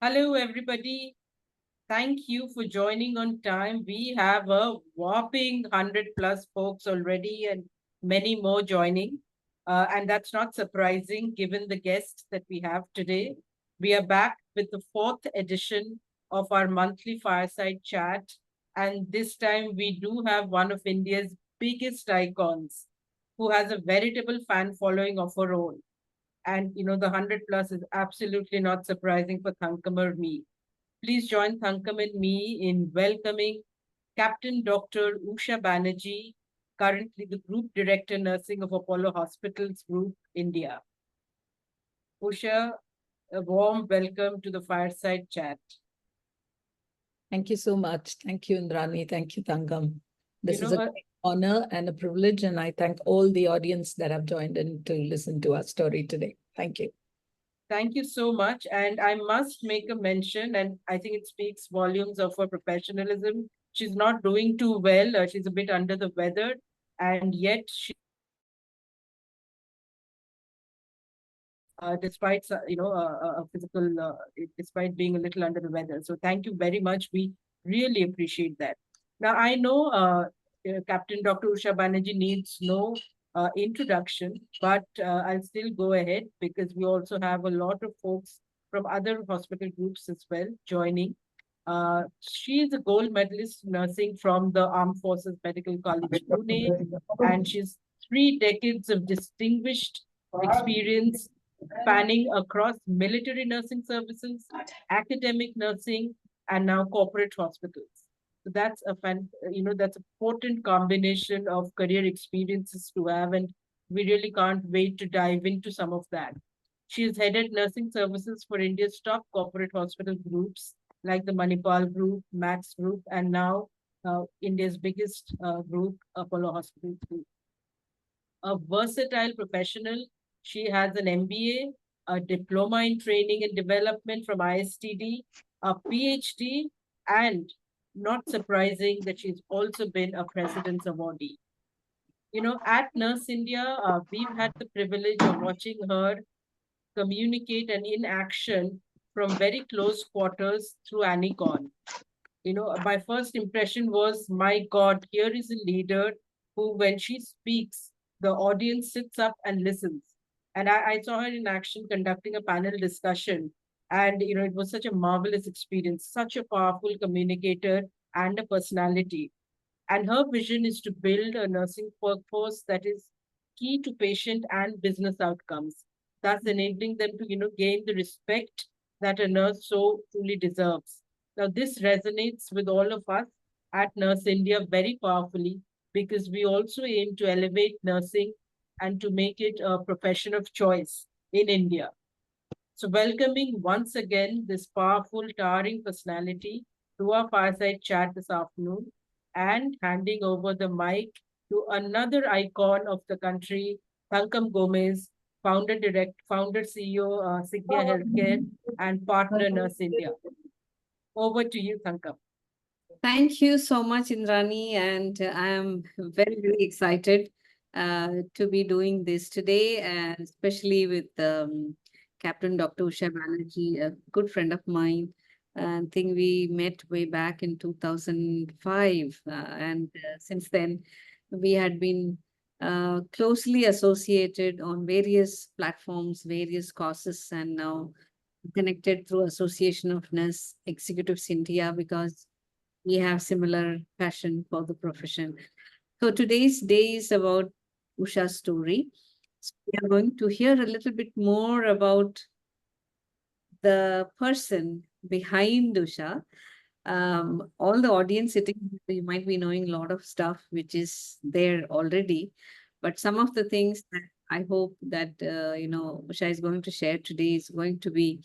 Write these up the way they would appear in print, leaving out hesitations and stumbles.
Hello, everybody. Thank you for joining on time. We have a whopping 100 plus folks already and many more joining. And that's not surprising given the guests that we have today. We are back with the fourth edition of our monthly Fireside Chat. And this time we do have one of India's biggest icons who has a veritable fan following of her own. And the 100 plus is absolutely not surprising for Thankam or me. Please join Thankam and me in welcoming Captain Dr. Usha Banerjee, currently the Group Director Nursing of Apollo Hospitals Group, India. Usha, a warm welcome to the Fireside Chat. Thank you so much. Thank you, Indrani. Thank you, Tangam. This You is know, a great honor and a privilege, and I thank all the audience that have joined in to listen to our story today. Thank you. Thank you so much. And I must make a mention, and I think it speaks volumes of her professionalism. She's not doing too well. She's a bit under the weather, and yet she despite a physical, despite being a little under the weather. So thank you very much. We really appreciate that. Now I know Captain Dr. Usha Banerjee needs no introduction, but I'll still go ahead because we also have a lot of folks from other hospital groups as well joining. She is a gold medalist in nursing from the Armed Forces Medical College, Pune, and she's 3 decades of distinguished experience spanning across military nursing services, academic nursing, and now corporate hospitals. So that's that's a potent combination of career experiences to have, and we really can't wait to dive into some of that. She has headed nursing services for India's top corporate hospital groups like the Manipal Group, Max Group, and now India's biggest group, Apollo Hospitals Group. A versatile professional. She has an MBA, a diploma in training and development from ISTD, a PhD, and not surprising that she's also been a President's Awardee. At Nurse India, we've had the privilege of watching her communicate and in action from very close quarters through Anicon. My first impression was, my God, here is a leader who, when she speaks, the audience sits up and listens. And I saw her in action conducting a panel discussion. And, it was such a marvelous experience, such a powerful communicator and a personality. And her vision is to build a nursing workforce that is key to patient and business outcomes, thus enabling them to, gain the respect that a nurse so truly deserves. Now, this resonates with all of us at Nurse India very powerfully because we also aim to elevate nursing and to make it a profession of choice in India. So, welcoming once again this powerful, towering personality to our fireside chat this afternoon and handing over the mic to another icon of the country, Thankam Gomez, founder CEO, Signia Healthcare, and partner Nurse India. Over to you, Thankam. Thank you so much, Indrani, and I am very, very excited to be doing this today, and especially with Captain Dr. Usha Banerjee, a good friend of mine. I think we met way back in 2005, and since then we had been closely associated on various platforms, various courses, and now connected through Association of Nurse Executives India because we have similar passion for the profession. So today's day is about Usha's story. So we are going to hear a little bit more about the person behind Usha. All the audience sitting, you might be knowing a lot of stuff which is there already, but some of the things that I hope that Usha is going to share today is going to be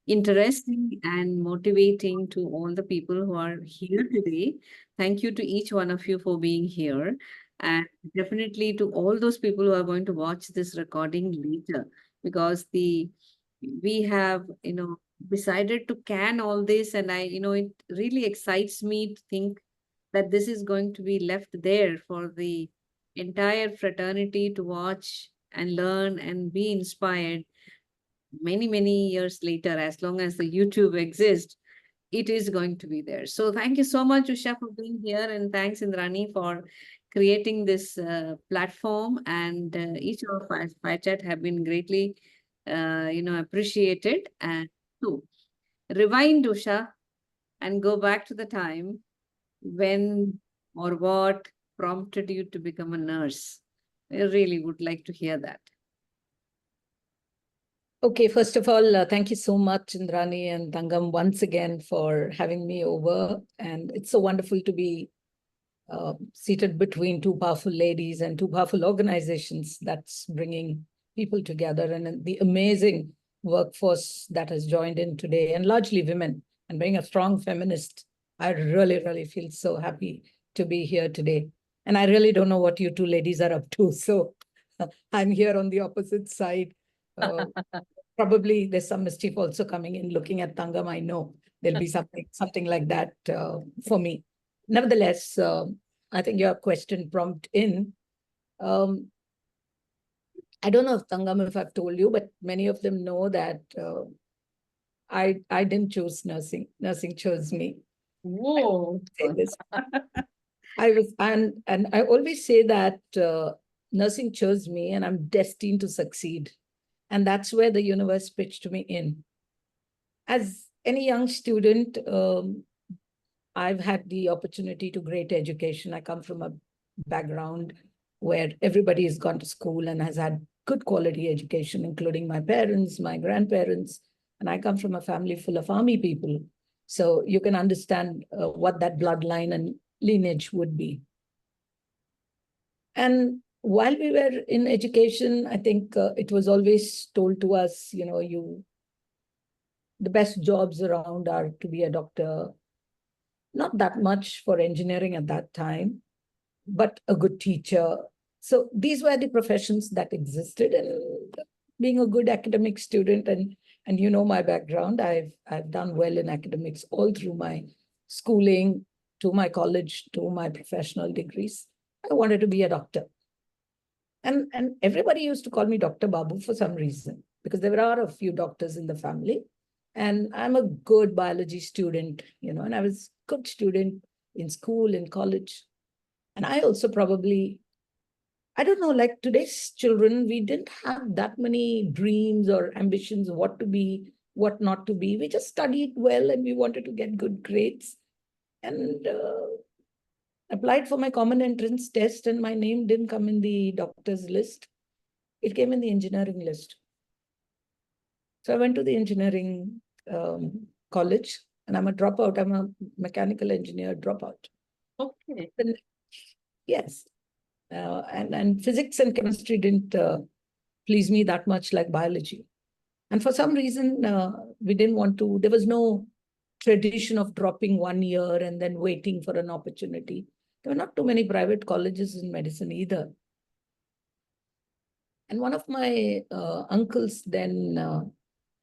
interesting and motivating to all the people who are here today. Thank you to each one of you for being here. And definitely to all those people who are going to watch this recording later, because we have, decided to can all this. And it really excites me to think that this is going to be left there for the entire fraternity to watch and learn and be inspired many, many years later, as long as the YouTube exists, it is going to be there. So thank you so much, Usha, for being here. And thanks, Indrani, for creating this platform. And each of our Fire Chat have been greatly, appreciated. And to rewind, Usha, and go back to the time when or what prompted you to become a nurse. I really would like to hear that. Okay, first of all, thank you so much, Indrani and Tangam, once again for having me over. And it's so wonderful to be seated between two powerful ladies and two powerful organizations that's bringing people together, and the amazing workforce that has joined in today, and largely women, and being a strong feminist. I really, really feel so happy to be here today. And I really don't know what you two ladies are up to. So I'm here on the opposite side. Probably there's some mischief also coming in. Looking at Tangam, I know there'll be something like that for me. Nevertheless, I think your question prompted in. I don't know if Tangam, if I've told you, but many of them know that I didn't choose nursing. Nursing chose me. Whoa. I was, and I always say that nursing chose me, and I'm destined to succeed. And that's where the universe pitched me in. As any young student, I've had the opportunity to great education. I come from a background where everybody has gone to school and has had good quality education, including my parents, my grandparents. And I come from a family full of army people. So you can understand what that bloodline and lineage would be. And while we were in education, I think it was always told to us, the best jobs around are to be a doctor, not that much for engineering at that time, but a good teacher. So these were the professions that existed. And being a good academic student, and my background, I've done well in academics all through my schooling, to my college, to my professional degrees. I wanted to be a doctor. And everybody used to call me Dr. Babu for some reason, because there are a few doctors in the family. And I'm a good biology student, and I was a good student in school, in college. And I also probably, I don't know, like today's children, we didn't have that many dreams or ambitions of what to be, what not to be. We just studied well and we wanted to get good grades. And applied for my common entrance test, and my name didn't come in the doctor's list. It came in the engineering list. So I went to the engineering college, and I'm a dropout. I'm a mechanical engineer dropout. Okay. Yes. And physics and chemistry didn't please me that much like biology. And for some reason, we didn't want to, there was no tradition of dropping 1 year and then waiting for an opportunity. There were not too many private colleges in medicine either. And one of my uncles then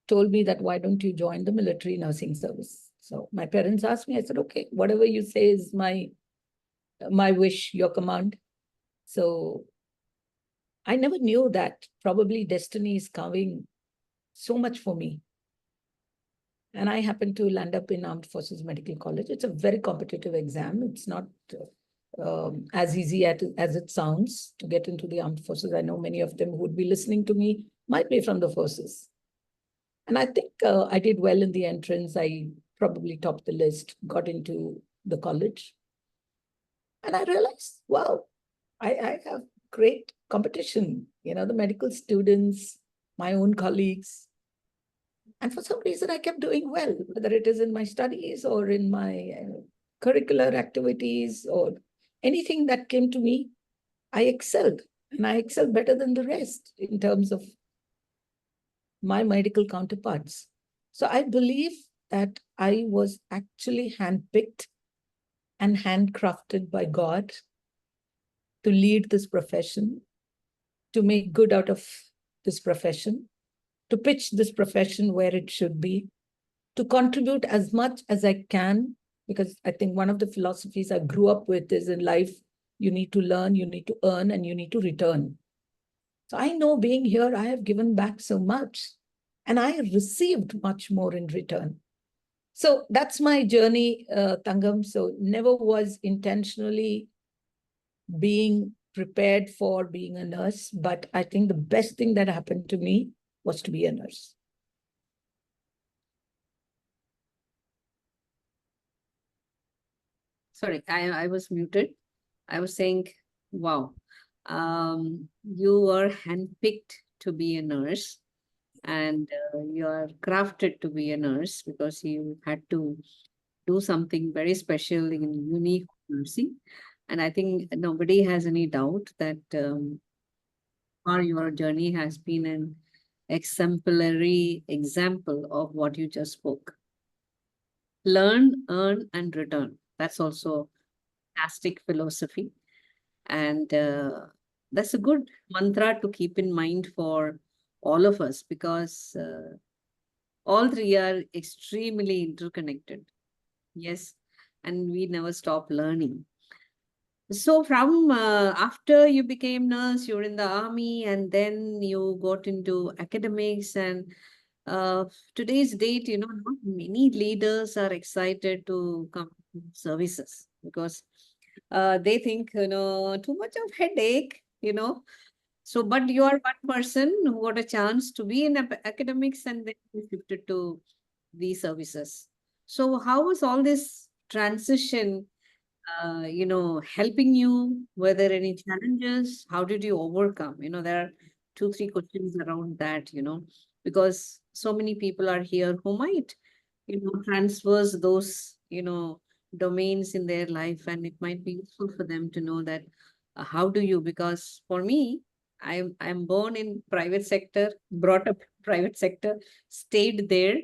told me that, why don't you join the military nursing service? So my parents asked me, I said, okay, whatever you say is my wish, your command. So I never knew that probably destiny is carving so much for me. And I happened to land up in Armed Forces Medical College. It's a very competitive exam. It's not as easy as it sounds to get into the Armed Forces. I know many of them who would be listening to me might be from the forces. And I think I did well in the entrance. I probably topped the list, got into the college. And I realized, wow, I have great competition. The medical students, my own colleagues. And for some reason, I kept doing well, whether it is in my studies or in my curricular activities or anything that came to me, I excelled. And I excelled better than the rest in terms of my medical counterparts. So I believe that I was actually handpicked and handcrafted by God to lead this profession, to make good out of this profession, to pitch this profession where it should be, to contribute as much as I can, because I think one of the philosophies I grew up with is in life, you need to learn, you need to earn, and you need to return. So I know being here, I have given back so much. and I received much more in return. So that's my journey, Tangam. So never was intentionally being prepared for being a nurse, but I think the best thing that happened to me was to be a nurse. Sorry, I was muted. I was saying, wow, you were handpicked to be a nurse, and you are crafted to be a nurse because you had to do something very special in unique nursing. And I think nobody has any doubt that your journey has been an exemplary example of what you just spoke. Learn, earn, and return. That's also fantastic philosophy. And that's a good mantra to keep in mind for all of us, because all three are extremely interconnected. Yes. And we never stop learning. So from after you became nurse, you were in the army, and then you got into academics. And today's date, not many leaders are excited to come to services because they think, too much of headache. So, but you are one person who got a chance to be in academics and then you shifted to the services. So, how was all this transition, helping you? Were there any challenges? How did you overcome? There are two, three questions around that, because so many people are here who might, transfers those, domains in their life, and it might be useful for them to know that how do you, because for me, I'm born in private sector, brought up private sector, stayed there,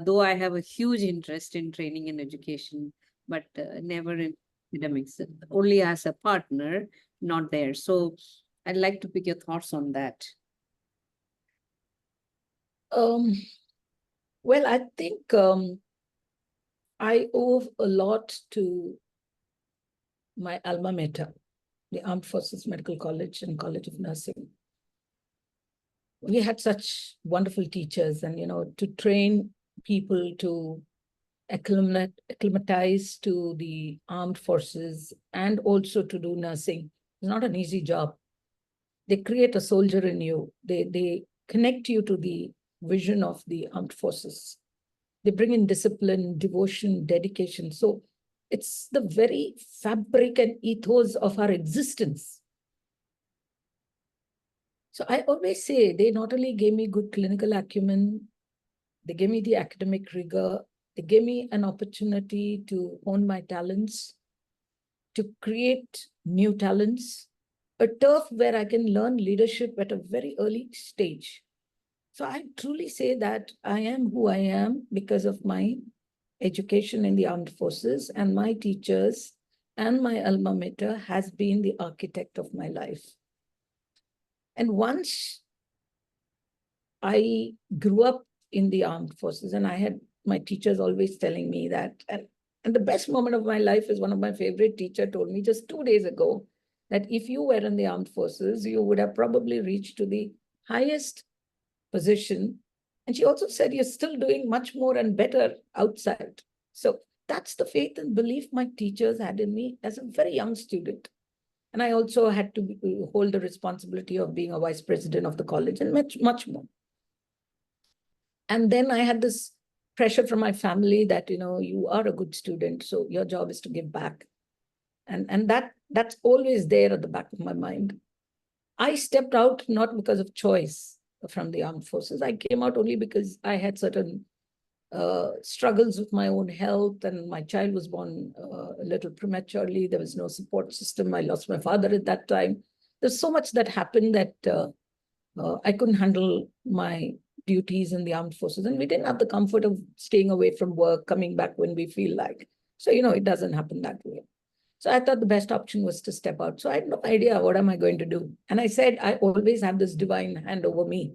though I have a huge interest in training and education, but never in academics, only as a partner, not there. So I'd like to pick your thoughts on that. Well, I think I owe a lot to my alma mater, the Armed Forces Medical College and College of Nursing. We had such wonderful teachers, and to train people to acclimatize to the armed forces and also to do nursing is not an easy job. They create a soldier in you. They connect you to the vision of the armed forces. They bring in discipline, devotion, dedication. So it's the very fabric and ethos of our existence. So I always say they not only gave me good clinical acumen, they gave me the academic rigor, they gave me an opportunity to hone my talents, to create new talents, a turf where I can learn leadership at a very early stage. So I truly say that I am who I am because of my education in the armed forces, and my teachers and my alma mater has been the architect of my life. And once I grew up in the armed forces, and I had my teachers always telling me that, and the best moment of my life is one of my favorite teacher told me just 2 days ago that if you were in the armed forces, you would have probably reached to the highest position. And she also said, you're still doing much more and better outside. So that's the faith and belief my teachers had in me as a very young student. And I also had to hold the responsibility of being a vice president of the college and much, much more. And then I had this pressure from my family that, you are a good student, so your job is to give back. And that's always there at the back of my mind. I stepped out not because of choice from the armed forces. I came out only because I had certain struggles with my own health, and my child was born a little prematurely. There was no support system. I lost my father at that time. There's so much that happened that I couldn't handle my duties in the armed forces, and we didn't have the comfort of staying away from work, coming back when we feel like. So, it doesn't happen that way. So I thought the best option was to step out. So I had no idea what am I going to do. And I said, I always have this divine hand over me,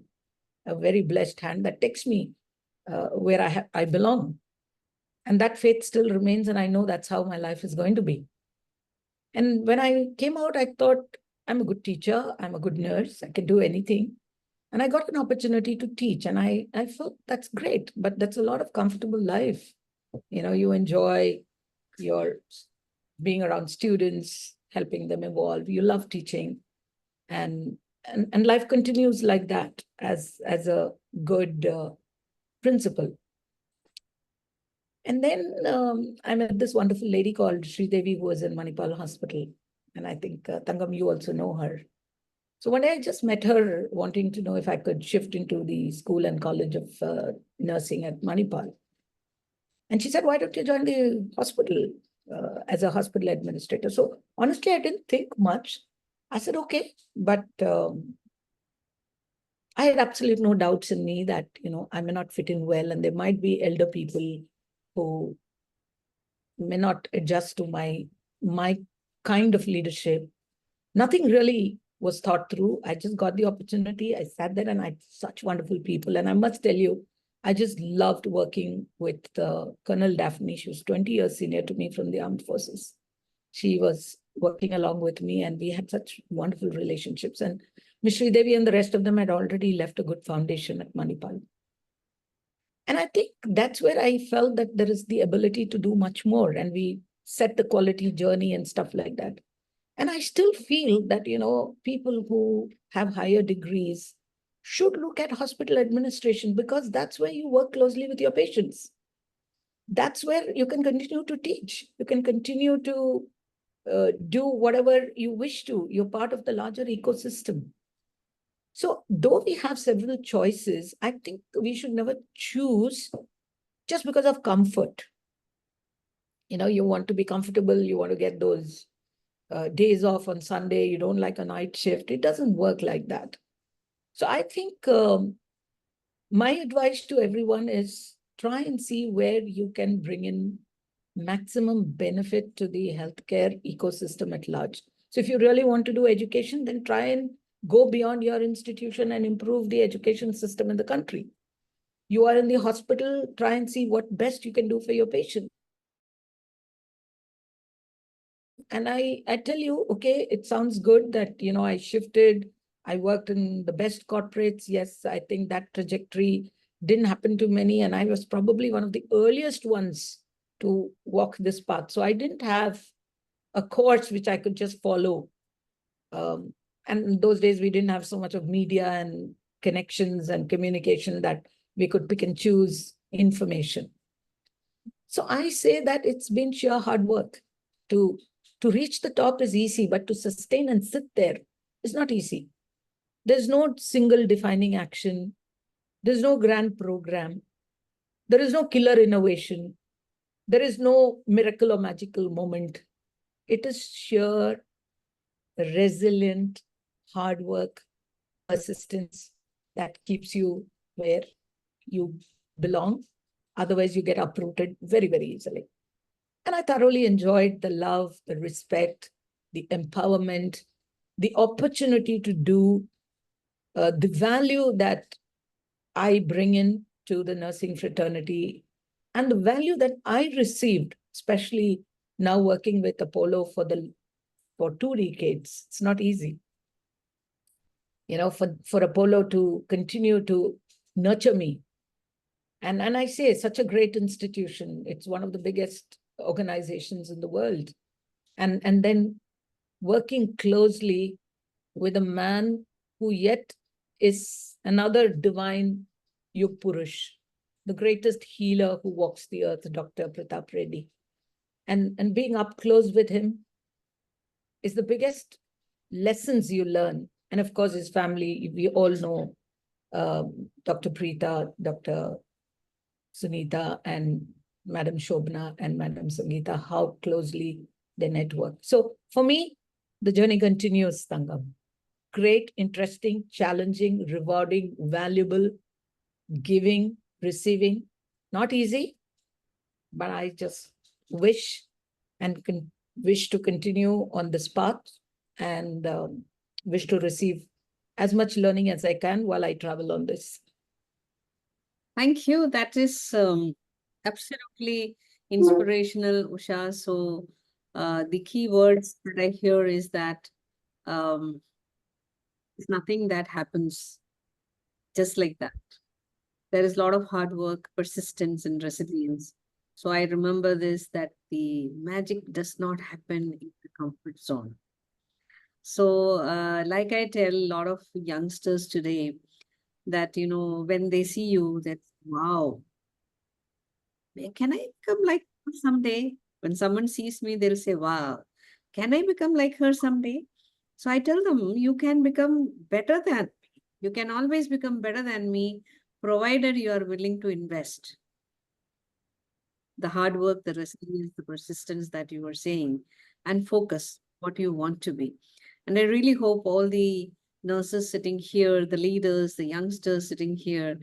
a very blessed hand that takes me where I belong. And that faith still remains. And I know that's how my life is going to be. And when I came out, I thought, I'm a good teacher. I'm a good nurse. I can do anything. And I got an opportunity to teach, and I felt that's great, but that's a lot of comfortable life. You enjoy your being around students, helping them evolve. You love teaching, and life continues like that as a good principal. And then I met this wonderful lady called Sri Devi, who was in Manipal Hospital. And I think, Tangam, you also know her. So one day I just met her wanting to know if I could shift into the school and college of nursing at Manipal. And she said, why don't you join the hospital as a hospital administrator? So honestly, I didn't think much. I said, okay, but I had absolutely no doubts in me that, I may not fit in well, and there might be elder people who may not adjust to my kind of leadership. Nothing really was thought through. I just got the opportunity. I sat there and I had such wonderful people. And I must tell you, I just loved working with Colonel Daphne. She was 20 years senior to me from the armed forces. She was working along with me, and we had such wonderful relationships. And Ms. Sri Devi and the rest of them had already left a good foundation at Manipal. And I think that's where I felt that there is the ability to do much more. And we set the quality journey and stuff like that. And I still feel that, people who have higher degrees should look at hospital administration, because that's where you work closely with your patients. That's where you can continue to teach. You can continue to do whatever you wish to. You're part of the larger ecosystem. So though we have several choices, I think we should never choose just because of comfort. You want to be comfortable, you want to get those days off on Sunday, you don't like a night shift. It doesn't work like that. So I think my advice to everyone is try and see where you can bring in maximum benefit to the healthcare ecosystem at large. So if you really want to do education, then try and go beyond your institution and improve the education system in the country. You are in the hospital, try and see what best you can do for your patient. And I tell you, okay, it sounds good that, I shifted, I worked in the best corporates. Yes, I think that trajectory didn't happen to many. And I was probably one of the earliest ones to walk this path. So I didn't have a course which I could just follow. And in those days, we didn't have so much of media and connections and communication that we could pick and choose information. So I say that it's been sheer hard work. To reach the top is easy, but to sustain and sit there is not easy. There's no single defining action. There's no grand program. There is no killer innovation. There is no miracle or magical moment. It is sheer, resilient, hard work, persistence that keeps you where you belong. Otherwise, you get uprooted very, very easily. And I thoroughly enjoyed the love, the respect, the empowerment, the opportunity to do the value that I bring in to the nursing fraternity, and the value that I received, especially now working with Apollo for 2 decades. It's not easy. For Apollo to continue to nurture me. And I say it's such a great institution. It's one of the biggest organizations in the world. And then working closely with a man who yet is another divine Yug Purush, the greatest healer who walks the earth, Dr. Pratap Reddy. And being up close with him is the biggest lessons you learn. And of course, his family, we all know Dr. Preeta, Dr. Sunita, and Madam Shobna and Madam Sangeeta, how closely they network. So for me, the journey continues, Tangam. Great, interesting, challenging, rewarding, valuable, giving, receiving. Not easy, but I just wish wish to continue on this path, and wish to receive as much learning as I can while I travel on this. Thank you. That is absolutely inspirational, Usha. So the key words that I hear is that it's nothing that happens just like that. There is a lot of hard work, persistence, and resilience. So I remember this, that the magic does not happen in the comfort zone. So, like I tell a lot of youngsters today, that, when they see you, that, wow, can I become like her someday? When someone sees me, they'll say, wow, can I become like her someday? So I tell them, you can become better than me. You can always become better than me, provided you are willing to invest the hard work, the resilience, the persistence that you were saying, and focus what you want to be. And I really hope all the nurses sitting here, the leaders, the youngsters sitting here,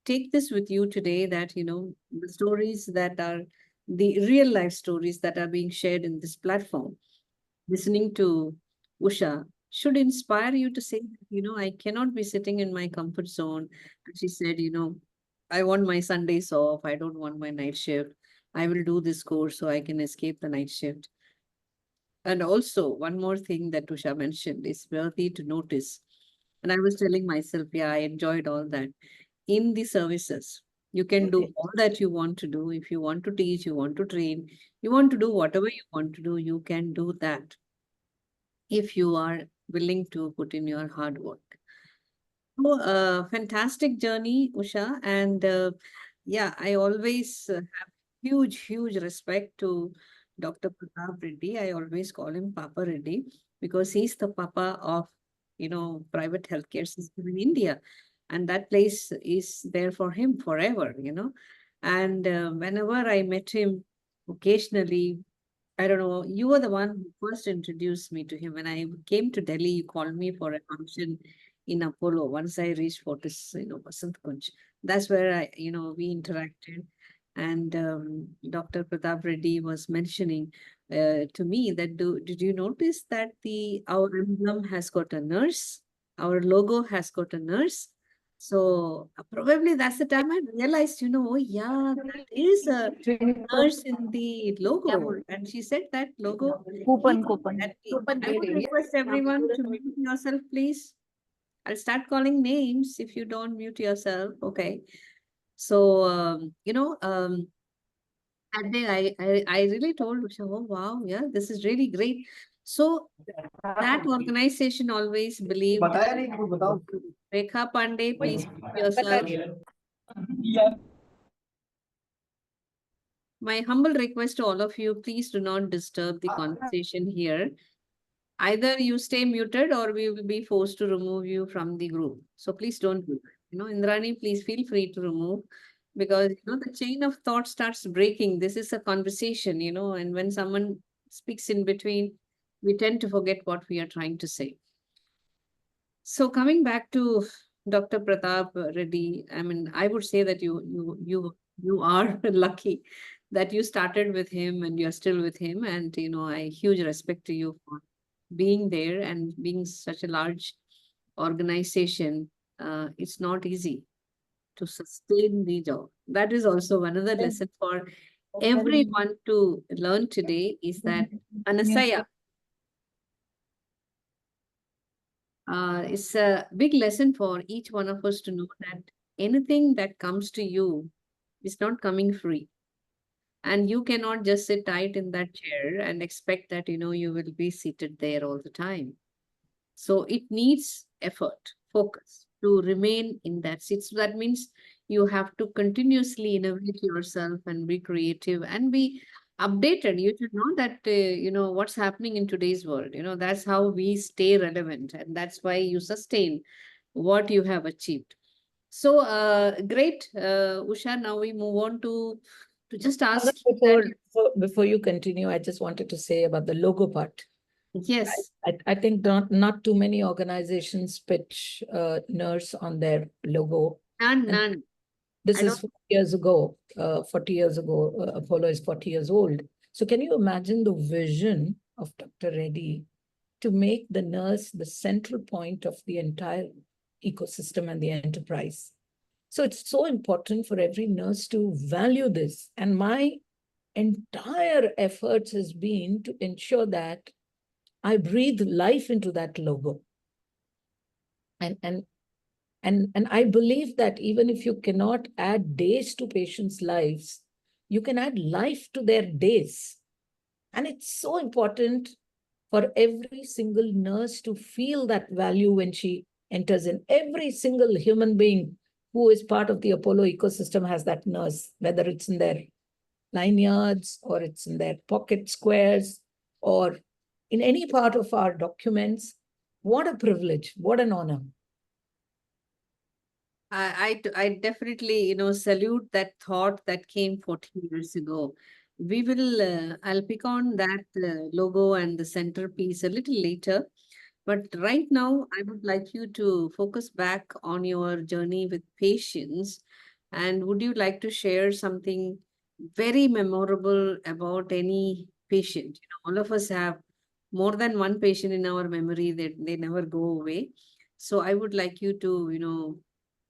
take this with you today, that, the stories that are the real life stories that are being shared in this platform, listening to Usha, should inspire you to say, I cannot be sitting in my comfort zone. And she said, I want my Sundays off. I don't want my night shift. I will do this course so I can escape the night shift. And also, one more thing that Usha mentioned is worthy to notice. And I was telling myself, yeah, I enjoyed all that. In the services, you can do all that you want to do. If you want to teach, you want to train, you want to do whatever you want to do, you can do that if you are willing to put in your hard work. So, fantastic journey, Usha. And yeah, I always have huge respect to Dr. Pratap Reddy. I always call him Papa Reddy because he's the papa of, private healthcare system in India. And that place is there for him forever. And whenever I met him occasionally, I don't know, you were the one who first introduced me to him. When I came to Delhi, you called me for a function in Apollo. Once I reached Fortis, Basant Kunj. That's where we interacted. And Dr. Pratap Reddy was mentioning to me that, did you notice that our emblem has got a nurse? Our logo has got a nurse. So probably that's the time I realized, oh yeah, that is a nurse in the logo. And she said that logo. Coupon. I would request everyone to mute yourself, please. I'll start calling names if you don't mute yourself. Okay. So, that day I really told Usha, oh, wow, yeah, this is really great. So that organization always believed. Rekha Pandey, please mute yourself. My humble request to all of you, please do not disturb the conversation here. Either you stay muted or we will be forced to remove you from the group. So please don't do that. Indrani, please feel free to remove, because the chain of thought starts breaking. This is a conversation, and when someone speaks in between, we tend to forget what we are trying to say. So coming back to Dr. Pratap Reddy, I mean, I would say that you are lucky that you started with him and you're still with him. And I huge respect to you for being there and being such a large organization. It's not easy to sustain the job. That is also another lesson for everyone to learn today, is that Anasaya, it's a big lesson for each one of us to know that anything that comes to you is not coming free. And you cannot just sit tight in that chair and expect that, you will be seated there all the time. So it needs effort, focus to remain in that seat. So that means you have to continuously innovate yourself and be creative and be updated. You should know that, what's happening in today's world. That's how we stay relevant, and that's why you sustain what you have achieved. So great, Usha. Now we move on to just ask you Before you continue, I just wanted to say about the logo part. yes. I think not too many organizations pitch nurse on their logo. None. This is 40 years ago. 40 years ago, Apollo is 40 years old. So can you imagine the vision of Dr. Reddy to make the nurse the central point of the entire ecosystem and the enterprise? So it's so important for every nurse to value this. And my entire efforts has been to ensure that I breathe life into that logo. And And I believe that even if you cannot add days to patients' lives, you can add life to their days. And it's so important for every single nurse to feel that value when she enters in. Every single human being who is part of the Apollo ecosystem has that nurse, whether it's in their lanyards or it's in their pocket squares or in any part of our documents. What a privilege, what an honor. I definitely, salute that thought that came 14 years ago. We will, I'll pick on that logo and the centerpiece a little later. But right now, I would like you to focus back on your journey with patients. And would you like to share something very memorable about any patient? All of us have more than one patient in our memory that they never go away. So I would like you to,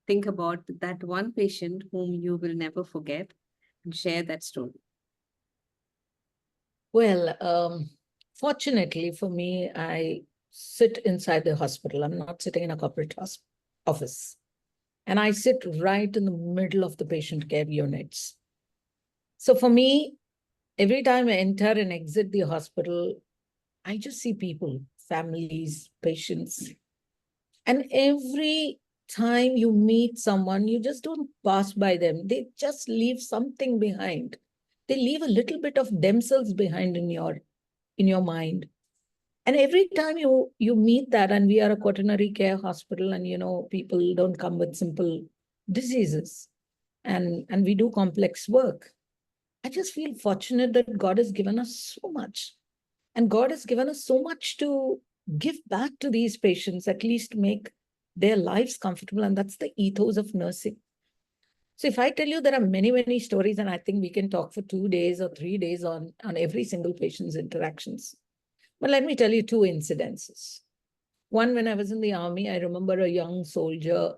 think about that one patient whom you will never forget and share that story. Well, fortunately for me, I sit inside the hospital. I'm not sitting in a corporate office. And I sit right in the middle of the patient care units. So for me, every time I enter and exit the hospital, I just see people, families, patients. And every time you meet someone, you just don't pass by them. They just leave something behind. They leave a little bit of themselves behind in your mind. And every time you meet that, and we are a quaternary care hospital, and people don't come with simple diseases, and we do complex work. I just feel fortunate that God has given us so much. And God has given us so much to give back to these patients, at least make their lives comfortable. And that's the ethos of nursing. So if I tell you there are many, many stories, and I think we can talk for 2 days or 3 days on every single patient's interactions. But let me tell you two incidences. One, when I was in the army, I remember a young soldier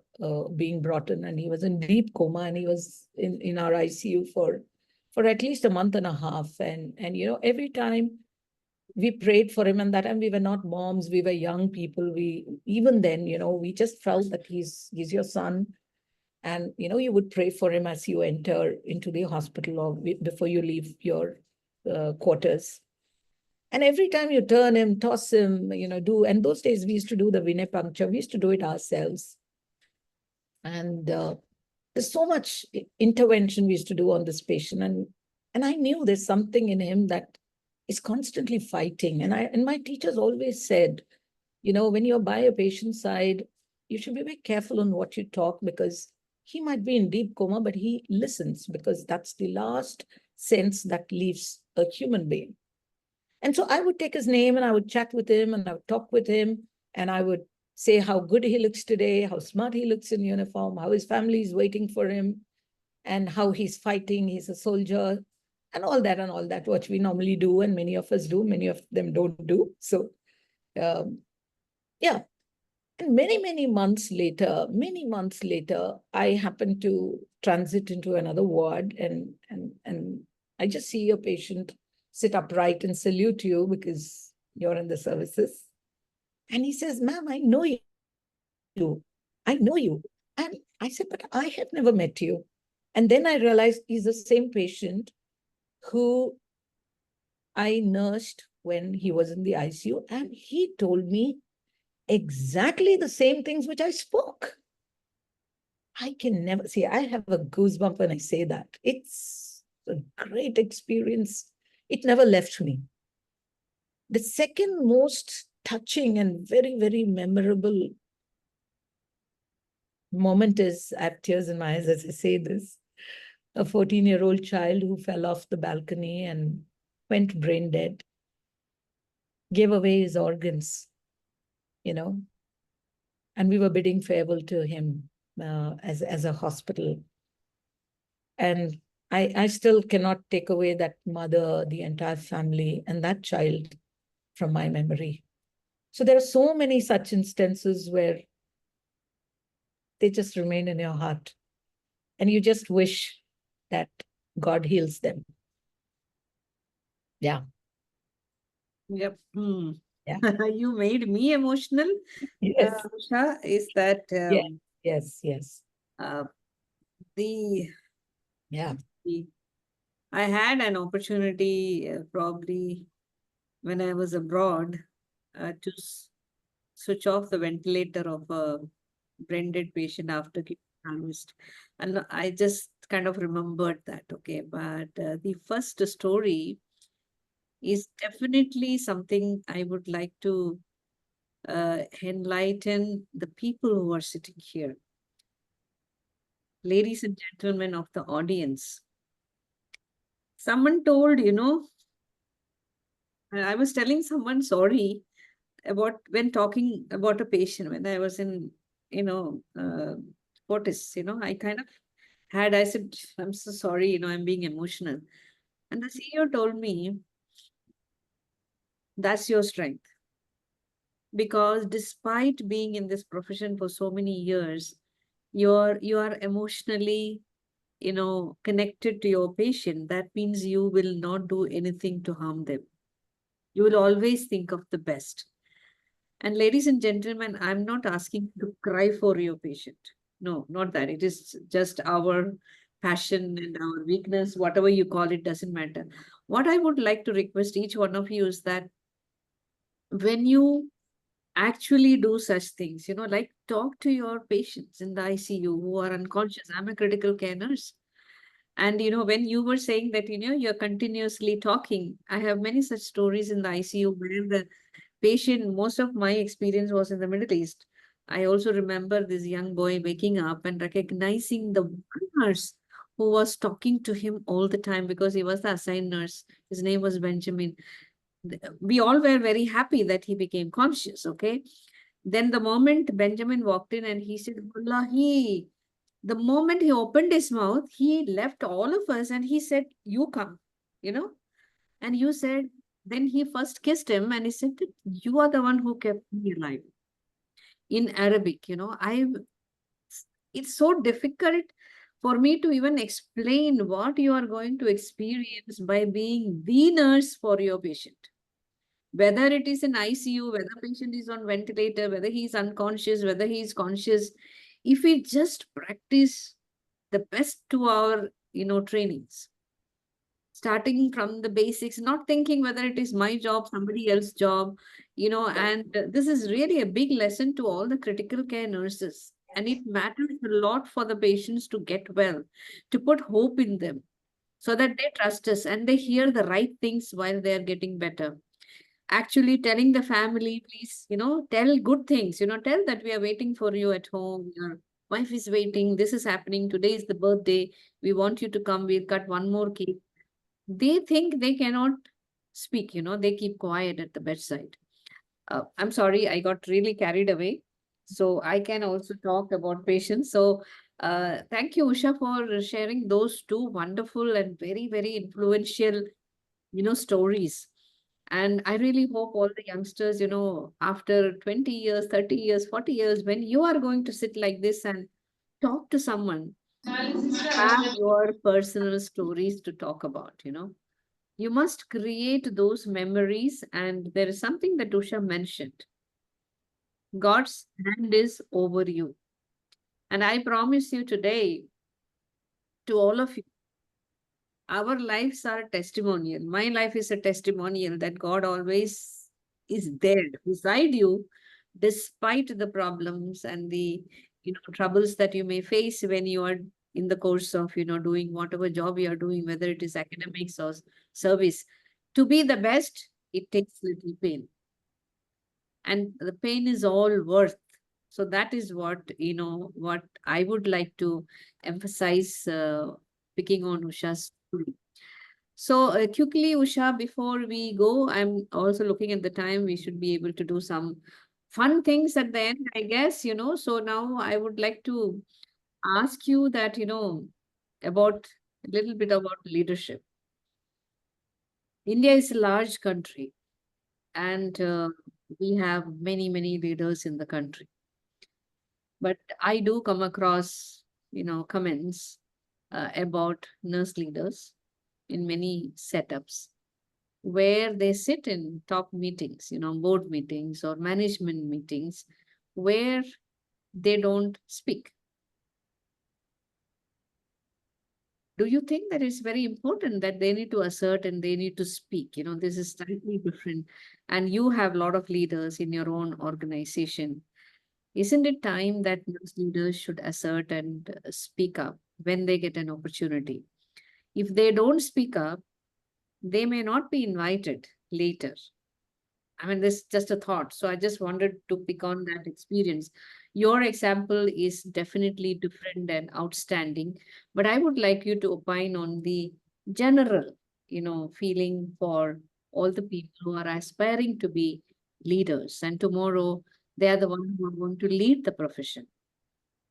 being brought in, and he was in deep coma, and he was in our ICU for at least a month and a half. And every time we prayed for him, and that time we were not moms, we were young people. Even then, we just felt that he's your son. And, you would pray for him as you enter into the hospital or before you leave your quarters. And every time you turn him, toss him, and those days we used to do the venipuncture. We used to do it ourselves. And there's so much intervention we used to do on this patient. And I knew there's something in him that is constantly fighting. And my teachers always said, when you're by a patient's side, you should be very careful on what you talk, because he might be in deep coma, but he listens, because that's the last sense that leaves a human being. And so I would take his name and I would chat with him and I would talk with him, and I would say how good he looks today, how smart he looks in uniform, how his family is waiting for him, and how he's fighting, he's a soldier, and all that, what we normally do, and many of us do, many of them don't do. So, yeah. And many months later, I happened to transit into another ward, and I just see a patient sit upright and salute you because you're in the services. And he says, "Ma'am, I know you. I know you." And I said, "But I have never met you." And then I realized he's the same patient who I nursed when he was in the ICU. And he told me exactly the same things which I spoke. I can never see, I have a goosebump when I say that. It's a great experience. It never left me. The second most touching and very, very memorable moment is, I have tears in my eyes as I say this, a 14-year-old child who fell off the balcony and went brain dead, gave away his organs, and we were bidding farewell to him as a hospital. And I still cannot take away that mother, the entire family, and that child from my memory. So there are so many such instances where they just remain in your heart, and you just wish that God heals them. Yeah. Yep. Yeah. You made me emotional. Yes. Usha, is that Yeah. Yes, yes. Uh, the, Yeah. the I had an opportunity probably when I was abroad to switch off the ventilator of a branded patient after giving harvest. And I just kind of remembered that, okay. But the first story is definitely something I would like to enlighten the people who are sitting here. Ladies and gentlemen of the audience, someone told, I was telling someone sorry about when talking about a patient when I was in, Fortis, I kind of I said, I'm so sorry, I'm being emotional. And the CEO told me, that's your strength. Because despite being in this profession for so many years, you are emotionally, connected to your patient. That means you will not do anything to harm them. You will always think of the best. And ladies and gentlemen, I'm not asking you to cry for your patient. No, not that. It is just our passion and our weakness, whatever you call it, doesn't matter. What I would like to request each one of you is that when you actually do such things, like talk to your patients in the ICU who are unconscious. I'm a critical care nurse. And, when you were saying that, you're continuously talking, I have many such stories in the ICU where the patient, most of my experience was in the Middle East. I also remember this young boy waking up and recognizing the nurse who was talking to him all the time because he was the assigned nurse. His name was Benjamin. We all were very happy that he became conscious, okay? Then the moment Benjamin walked in and he said, Wallahi, the moment he opened his mouth, he left all of us and he said, you come, you know? And you said, then he first kissed him and he said, that you are the one who kept me alive. In Arabic, it's so difficult for me to even explain what you are going to experience by being the nurse for your patient. Whether it is in ICU, whether patient is on ventilator, whether he is unconscious, whether he is conscious, if we just practice the best to our, trainings, starting from the basics, not thinking whether it is my job, somebody else's job, and this is really a big lesson to all the critical care nurses. And it matters a lot for the patients to get well, to put hope in them so that they trust us and they hear the right things while they are getting better. Actually telling the family, please, tell good things, tell that we are waiting for you at home. Your wife is waiting. This is happening. Today is the birthday. We want you to come. We'll cut one more cake. They think they cannot speak, they keep quiet at the bedside. I'm sorry, I got really carried away. So I can also talk about patients. So thank you, Usha, for sharing those two wonderful and very, very influential, stories. And I really hope all the youngsters, after 20 years, 30 years, 40 years, when you are going to sit like this and talk to someone, have your personal stories to talk about, You must create those memories. And there is something that Usha mentioned. God's hand is over you. And I promise you today, to all of you, our lives are testimonial. My life is a testimonial that God always is there beside you, despite the problems and the troubles that you may face when you are in the course of doing whatever job you are doing, whether it is academics or service. To be the best, it takes little pain, and the pain is all worth. So that is what I would like to emphasize, picking on Usha's story. So quickly, Usha, before we go, I'm also looking at the time. We should be able to do some fun things at the end, I guess, So now I would like to ask you that, about a little bit about leadership. India is a large country, and we have many, many leaders in the country. But I do come across, comments about nurse leaders in many setups where they sit in top meetings, board meetings or management meetings, where they don't speak. do you think that it's very important that they need to assert and they need to speak? This is slightly different. And you have a lot of leaders in your own organization. Isn't it time that nurse leaders should assert and speak up when they get an opportunity? If they don't speak up, they may not be invited later. I mean, this is just a thought. So I just wanted to pick on that experience. Your example is definitely different and outstanding, but I would like you to opine on the general, feeling for all the people who are aspiring to be leaders. And tomorrow, they are the ones who are going to lead the profession.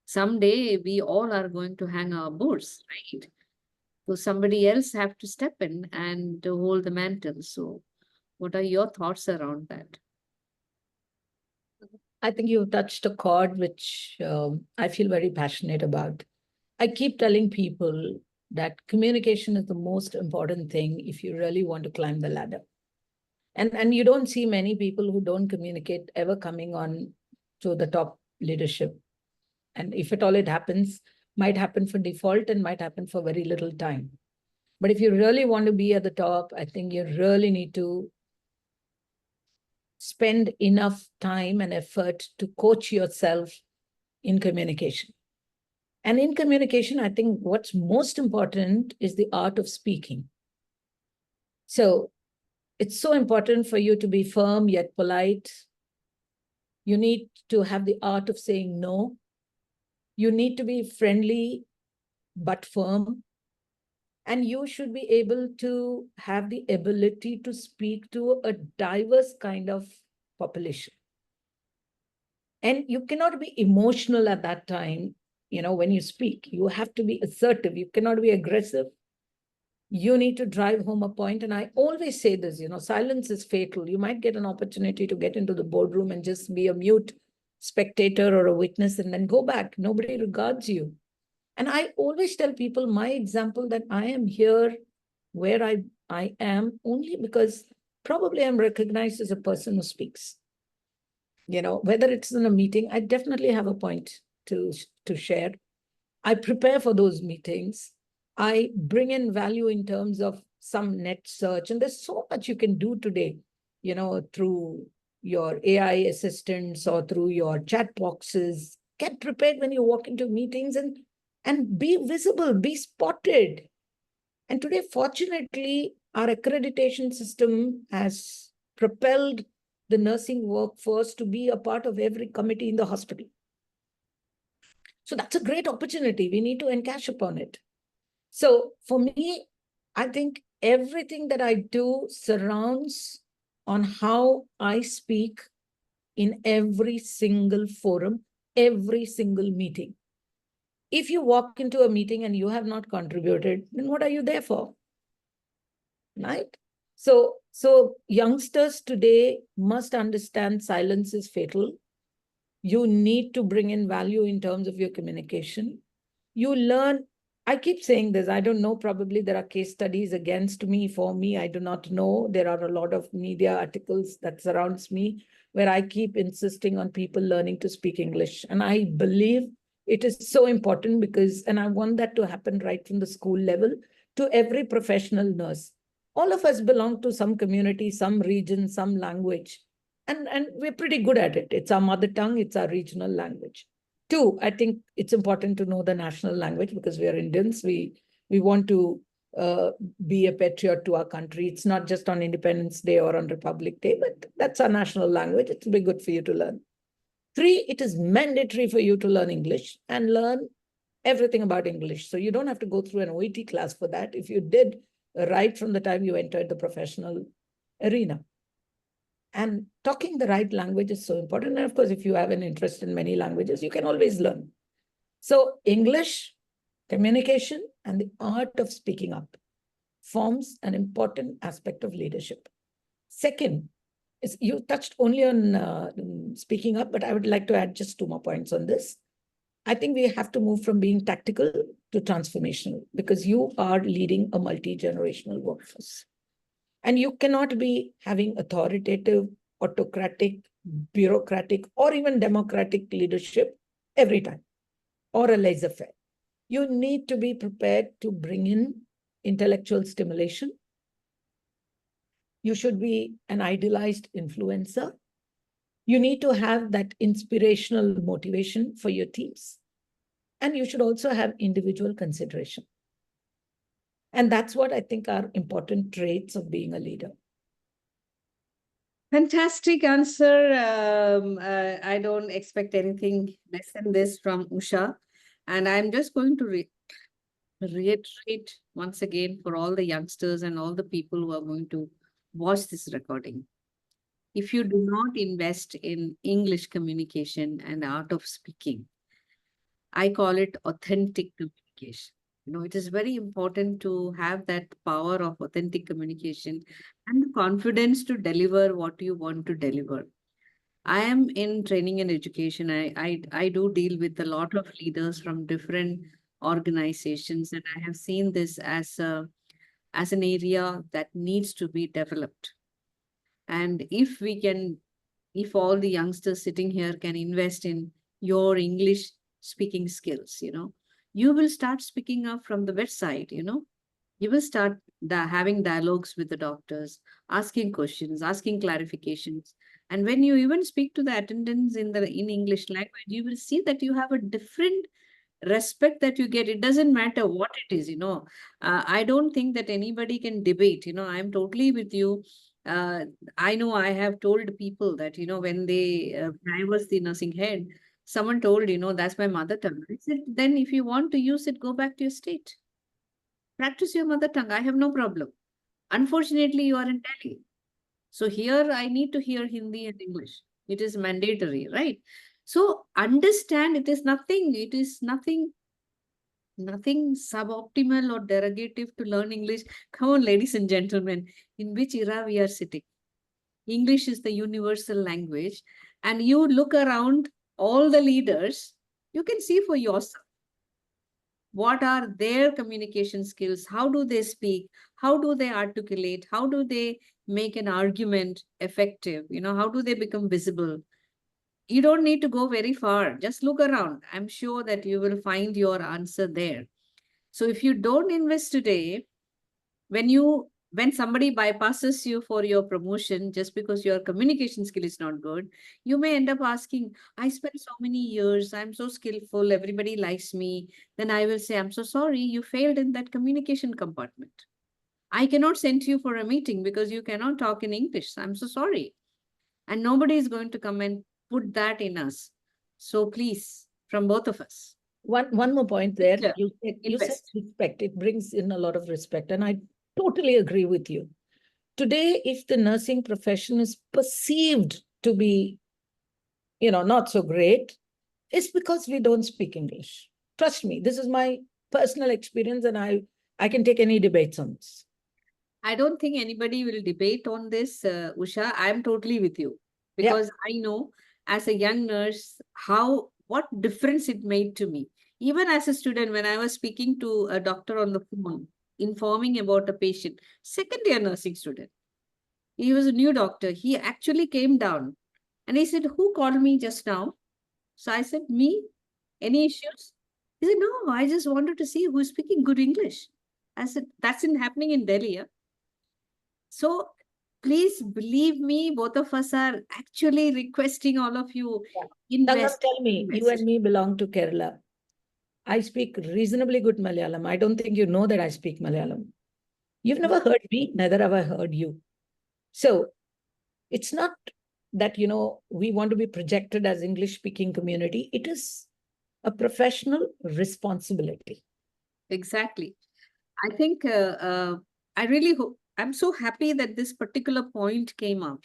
Someday, we all are going to hang our boots, right? So somebody else have to step in and to hold the mantle. So what are your thoughts around that? I think you've touched a chord which I feel very passionate about. I keep telling people that communication is the most important thing if you really want to climb the ladder. And you don't see many people who don't communicate ever coming on to the top leadership. And if at all it happens, might happen for default and might happen for very little time. But if you really want to be at the top, I think you really need to spend enough time and effort to coach yourself in communication. And in communication, I think what's most important is the art of speaking. So it's so important for you to be firm yet polite. You need to have the art of saying no. You need to be friendly but firm. And you should be able to have the ability to speak to a diverse kind of population. And you cannot be emotional at that time, when you speak. You have to be assertive. You cannot be aggressive. You need to drive home a point. And I always say this, silence is fatal. You might get an opportunity to get into the boardroom and just be a mute spectator or a witness and then go back. Nobody regards you. And I always tell people my example that I am here where I am only because probably I'm recognized as a person who speaks. Whether it's in a meeting, I definitely have a point to share. I prepare for those meetings. I bring in value in terms of some net search. And there's so much you can do today, through your AI assistants or through your chat boxes. Get prepared when you walk into meetings and be visible, be spotted. And today, fortunately, our accreditation system has propelled the nursing workforce to be a part of every committee in the hospital. So that's a great opportunity. We need to encash upon it. So for me, I think everything that I do surrounds on how I speak in every single forum, every single meeting. If you walk into a meeting and you have not contributed, then what are you there for? Right? So youngsters today must understand silence is fatal. You need to bring in value in terms of your communication. You learn, I keep saying this, I don't know, probably there are case studies against me, for me, I do not know. There are a lot of media articles that surrounds me where I keep insisting on people learning to speak English. And I believe it is so important because, and I want that to happen right from the school level to every professional nurse. All of us belong to some community, some region, some language. And we're pretty good at it. It's our mother tongue, it's our regional language. Two, I think it's important to know the national language because we are Indians. We want to be a patriot to our country. It's not just on Independence Day or on Republic Day, but that's our national language. It'll be good for you to learn. Three, it is mandatory for you to learn English and learn everything about English. So you don't have to go through an OET class for that. If you did, right from the time you entered the professional arena. And talking the right language is so important. And of course, if you have an interest in many languages, you can always learn. So English, communication, and the art of speaking up forms an important aspect of leadership. Second, is you touched only on speaking up, but I would like to add just 2 more points on this. I think we have to move from being tactical to transformational because you are leading a multi-generational workforce. And you cannot be having authoritative, autocratic, bureaucratic, or even democratic leadership every time, or a laissez-faire. You need to be prepared to bring in intellectual stimulation. You should be an idealized influencer. You need to have that inspirational motivation for your teams. And you should also have individual consideration. And that's what I think are important traits of being a leader. Fantastic answer. I don't expect anything less than this from Usha. And I'm just going to reiterate once again for all the youngsters and all the people who are going to watch this recording. If you do not invest in English communication and art of speaking, I call it authentic communication. It is very important to have that power of authentic communication and the confidence to deliver what you want to deliver. I am in training and education. I do deal with a lot of leaders from different organizations, and I have seen this as an area that needs to be developed. And if all the youngsters sitting here can invest in your English speaking skills, you will start speaking up from the bedside, you will start having dialogues with the doctors, asking questions, asking clarifications. And when you even speak to the attendants in English language, you will see that you have a different respect that you get. It doesn't matter what it is. I don't think that anybody can debate. I'm totally with you. I know I have told people that, when I was the nursing head, someone told, that's my mother tongue. I said, then if you want to use it, go back to your state. Practice your mother tongue. I have no problem. Unfortunately, you are in Delhi. So here I need to hear Hindi and English. It is mandatory, right? So understand it is nothing suboptimal or derogative to learn English. Come on, ladies and gentlemen, in which era we are sitting? English is the universal language. And you look around all the leaders, you can see for yourself. What are their communication skills? How do they speak? How do they articulate? How do they make an argument effective? How do they become visible? You don't need to go very far. Just look around. I'm sure that you will find your answer there. So if you don't invest today, when somebody bypasses you for your promotion just because your communication skill is not good, you may end up asking, I spent so many years, I'm so skillful, everybody likes me. Then I will say, I'm so sorry, you failed in that communication compartment. I cannot send you for a meeting because you cannot talk in English. I'm so sorry. And nobody is going to come and put that in us. So please, from both of us. One more point there. Yeah, You said invest. respect. It brings in a lot of respect. And I totally agree with you. Today, if the nursing profession is perceived to be, not so great, it's because we don't speak English. Trust me, this is my personal experience, and I can take any debates on this. I don't think anybody will debate on this, Usha. I'm totally with you because I know as a young nurse what difference it made to me. Even as a student, when I was speaking to a doctor on the phone, informing about a patient, second year nursing student, he was a new doctor. He actually came down and he said, who called me just now? So I said, me? Any issues? He said, no, I just wanted to see who's speaking good English. I said, that's happening in Delhi. Yeah? So please believe me, both of us are actually requesting all of you invest. Tell me, you and me belong to Kerala. I speak reasonably good Malayalam. I don't think you know that I speak Malayalam. You've never heard me, neither have I heard you. So it's not that, we want to be projected as English-speaking community. It is a professional responsibility. Exactly. I think I really hope, I'm so happy that this particular point came up,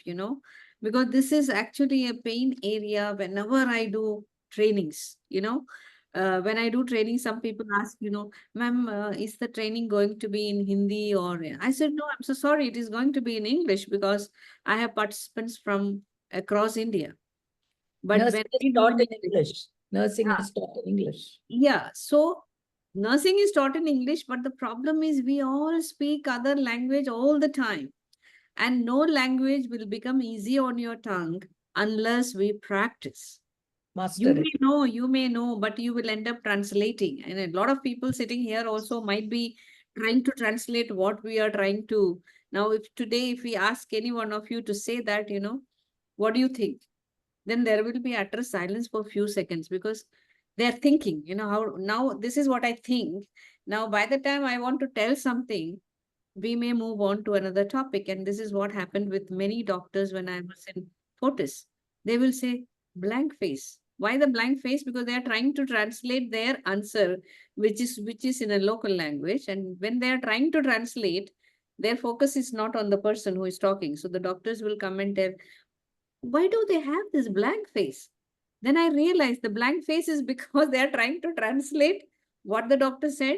because this is actually a pain area whenever I do trainings, when I do training, some people ask, ma'am, is the training going to be in Hindi or, I said, no, I'm so sorry. It is going to be in English because I have participants from across India. But nursing is taught in English. Nursing is taught in English. Yeah. So nursing is taught in English, but the problem is we all speak other language all the time. And no language will become easy on your tongue unless we practice. master it. You may know, but you will end up translating. And a lot of people sitting here also might be trying to translate what we are trying to. Now, if we ask any one of you to say that, what do you think? Then there will be utter silence for a few seconds because they're thinking, how now this is what I think. Now, by the time I want to tell something, we may move on to another topic. And this is what happened with many doctors when I was in Fortis. They will say, blank face. Why the blank face? Because they are trying to translate their answer, which is in a local language. And when they are trying to translate, their focus is not on the person who is talking. So the doctors will come and tell, why do they have this blank face? Then I realized the blank face is because they are trying to translate what the doctor said,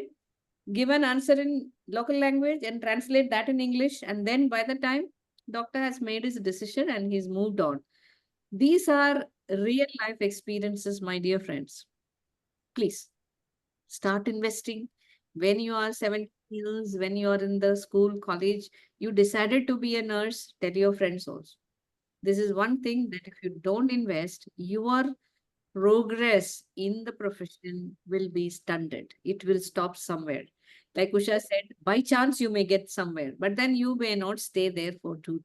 give an answer in local language and translate that in English. And then by the time doctor has made his decision and he's moved on. These are real life experiences, my dear friends. Please start investing. When you are 17 years, when you are in the school, college, you decided to be a nurse, tell your friends also. This is one thing that if you don't invest, your progress in the profession will be stunted. It will stop somewhere. Like Usha said, by chance you may get somewhere, but then you may not stay there for too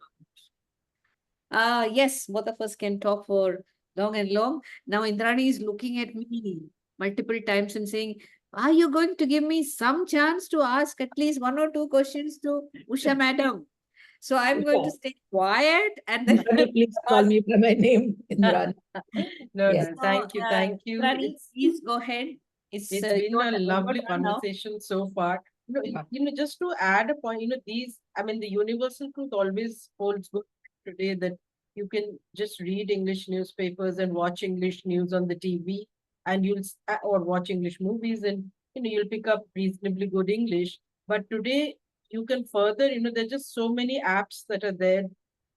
long. Yes, both of us can talk for long and long. Now Indrani is looking at me multiple times and saying, are you going to give me some chance to ask at least one or two questions to Usha madam? So I'm going to stay quiet and then Indrani, please call me by my name, Indrani. No, Yes. no, thank you, thank you. Indrani, please go ahead. It's been your a turn lovely now. conversation so far. Just to add a point, the universal truth always holds good today that you can just read English newspapers and watch English news on the TV, and or watch English movies, and you'll pick up reasonably good English. But today you can further, there's just so many apps that are there.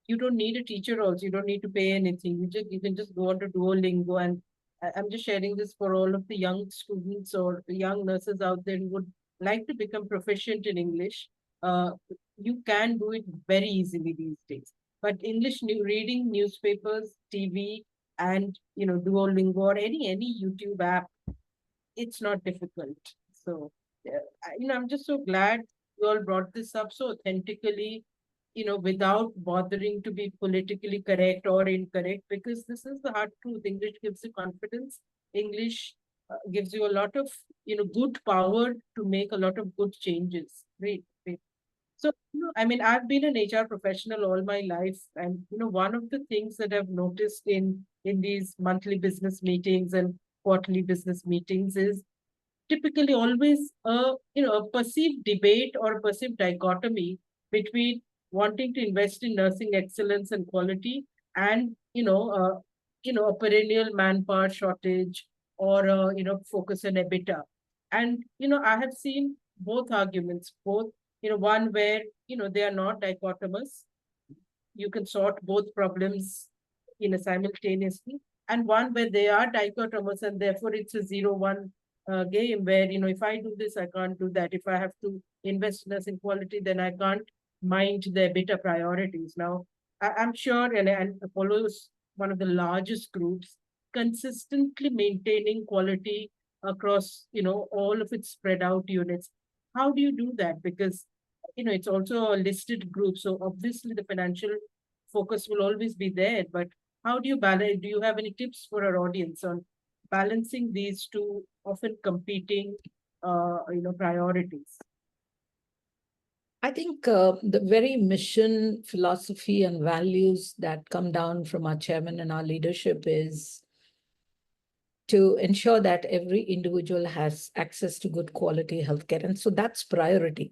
You don't need a teacher also. You don't need to pay anything. You can just go on to Duolingo, and I'm just sharing this for all of the young students or young nurses out there who would like to become proficient in English. You can do it very easily these days. But reading newspapers, TV, and Duolingo or any YouTube app, it's not difficult. So, I'm just so glad you all brought this up so authentically, without bothering to be politically correct or incorrect, because this is the hard truth. English gives you confidence. English gives you a lot of, good power to make a lot of good changes. Great, great. So, I've been an HR professional all my life, and one of the things that I've noticed in these monthly business meetings and quarterly business meetings is typically always a perceived debate or a perceived dichotomy between wanting to invest in nursing excellence and quality and a perennial manpower shortage or focus on EBITDA. And I have seen both arguments, both one where they are not dichotomous. You can sort both problems simultaneously, and one where they are dichotomous, and therefore it's a 0-1 game where if I do this, I can't do that. If I have to invest in nursing quality, then I can't mind the better priorities. Now, I'm sure, and Apollo is one of the largest groups, consistently maintaining quality across all of its spread out units. How do you do that? Because it's also a listed group, so obviously the financial focus will always be there. But how do you balance? Do you have any tips for our audience on balancing these two often competing, priorities? I think the very mission, philosophy, and values that come down from our chairman and our leadership is to ensure that every individual has access to good quality healthcare. And so that's priority,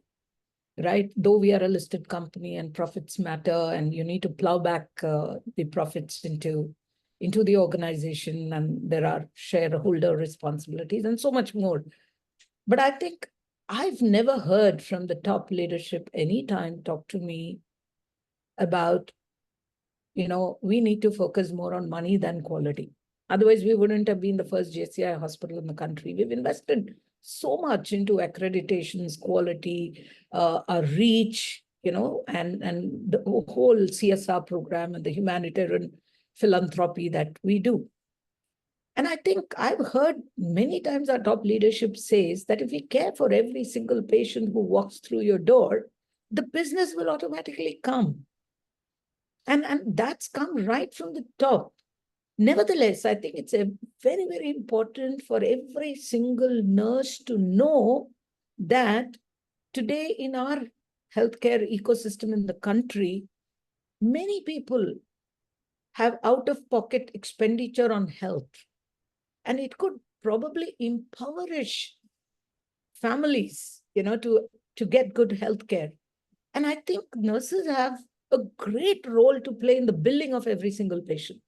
right? Though we are a listed company and profits matter, and you need to plow back the profits into the organization, and there are shareholder responsibilities and so much more. But I think I've never heard from the top leadership anytime talk to me about, we need to focus more on money than quality. Otherwise, we wouldn't have been the first JCI hospital in the country. We've invested so much into accreditations, quality, our reach, and the whole CSR program and the humanitarian philanthropy that we do. And I think I've heard many times our top leadership says that if we care for every single patient who walks through your door, the business will automatically come. And that's come right from the top. Nevertheless, I think it's a very, very important for every single nurse to know that today in our healthcare ecosystem in the country, many people have out-of-pocket expenditure on health. And it could probably impoverish families, to get good healthcare. And I think nurses have a great role to play in the billing of every single patient.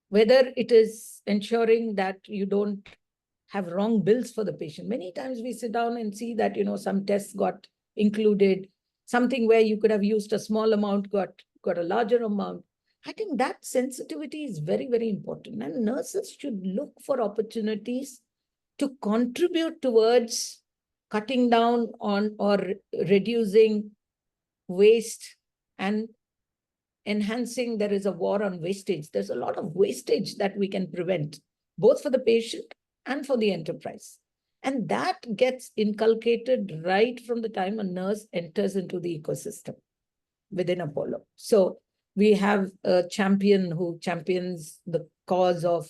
Whether it is ensuring that you don't have wrong bills for the patient. Many times we sit down and see that, some tests got included, something where you could have used a small amount got a larger amount. I think that sensitivity is very, very important. And nurses should look for opportunities to contribute towards cutting down on or reducing waste and enhancing. There is a war on wastage. There's a lot of wastage that we can prevent, both for the patient and for the enterprise. And that gets inculcated right from the time a nurse enters into the ecosystem within Apollo. So we have a champion who champions the cause of,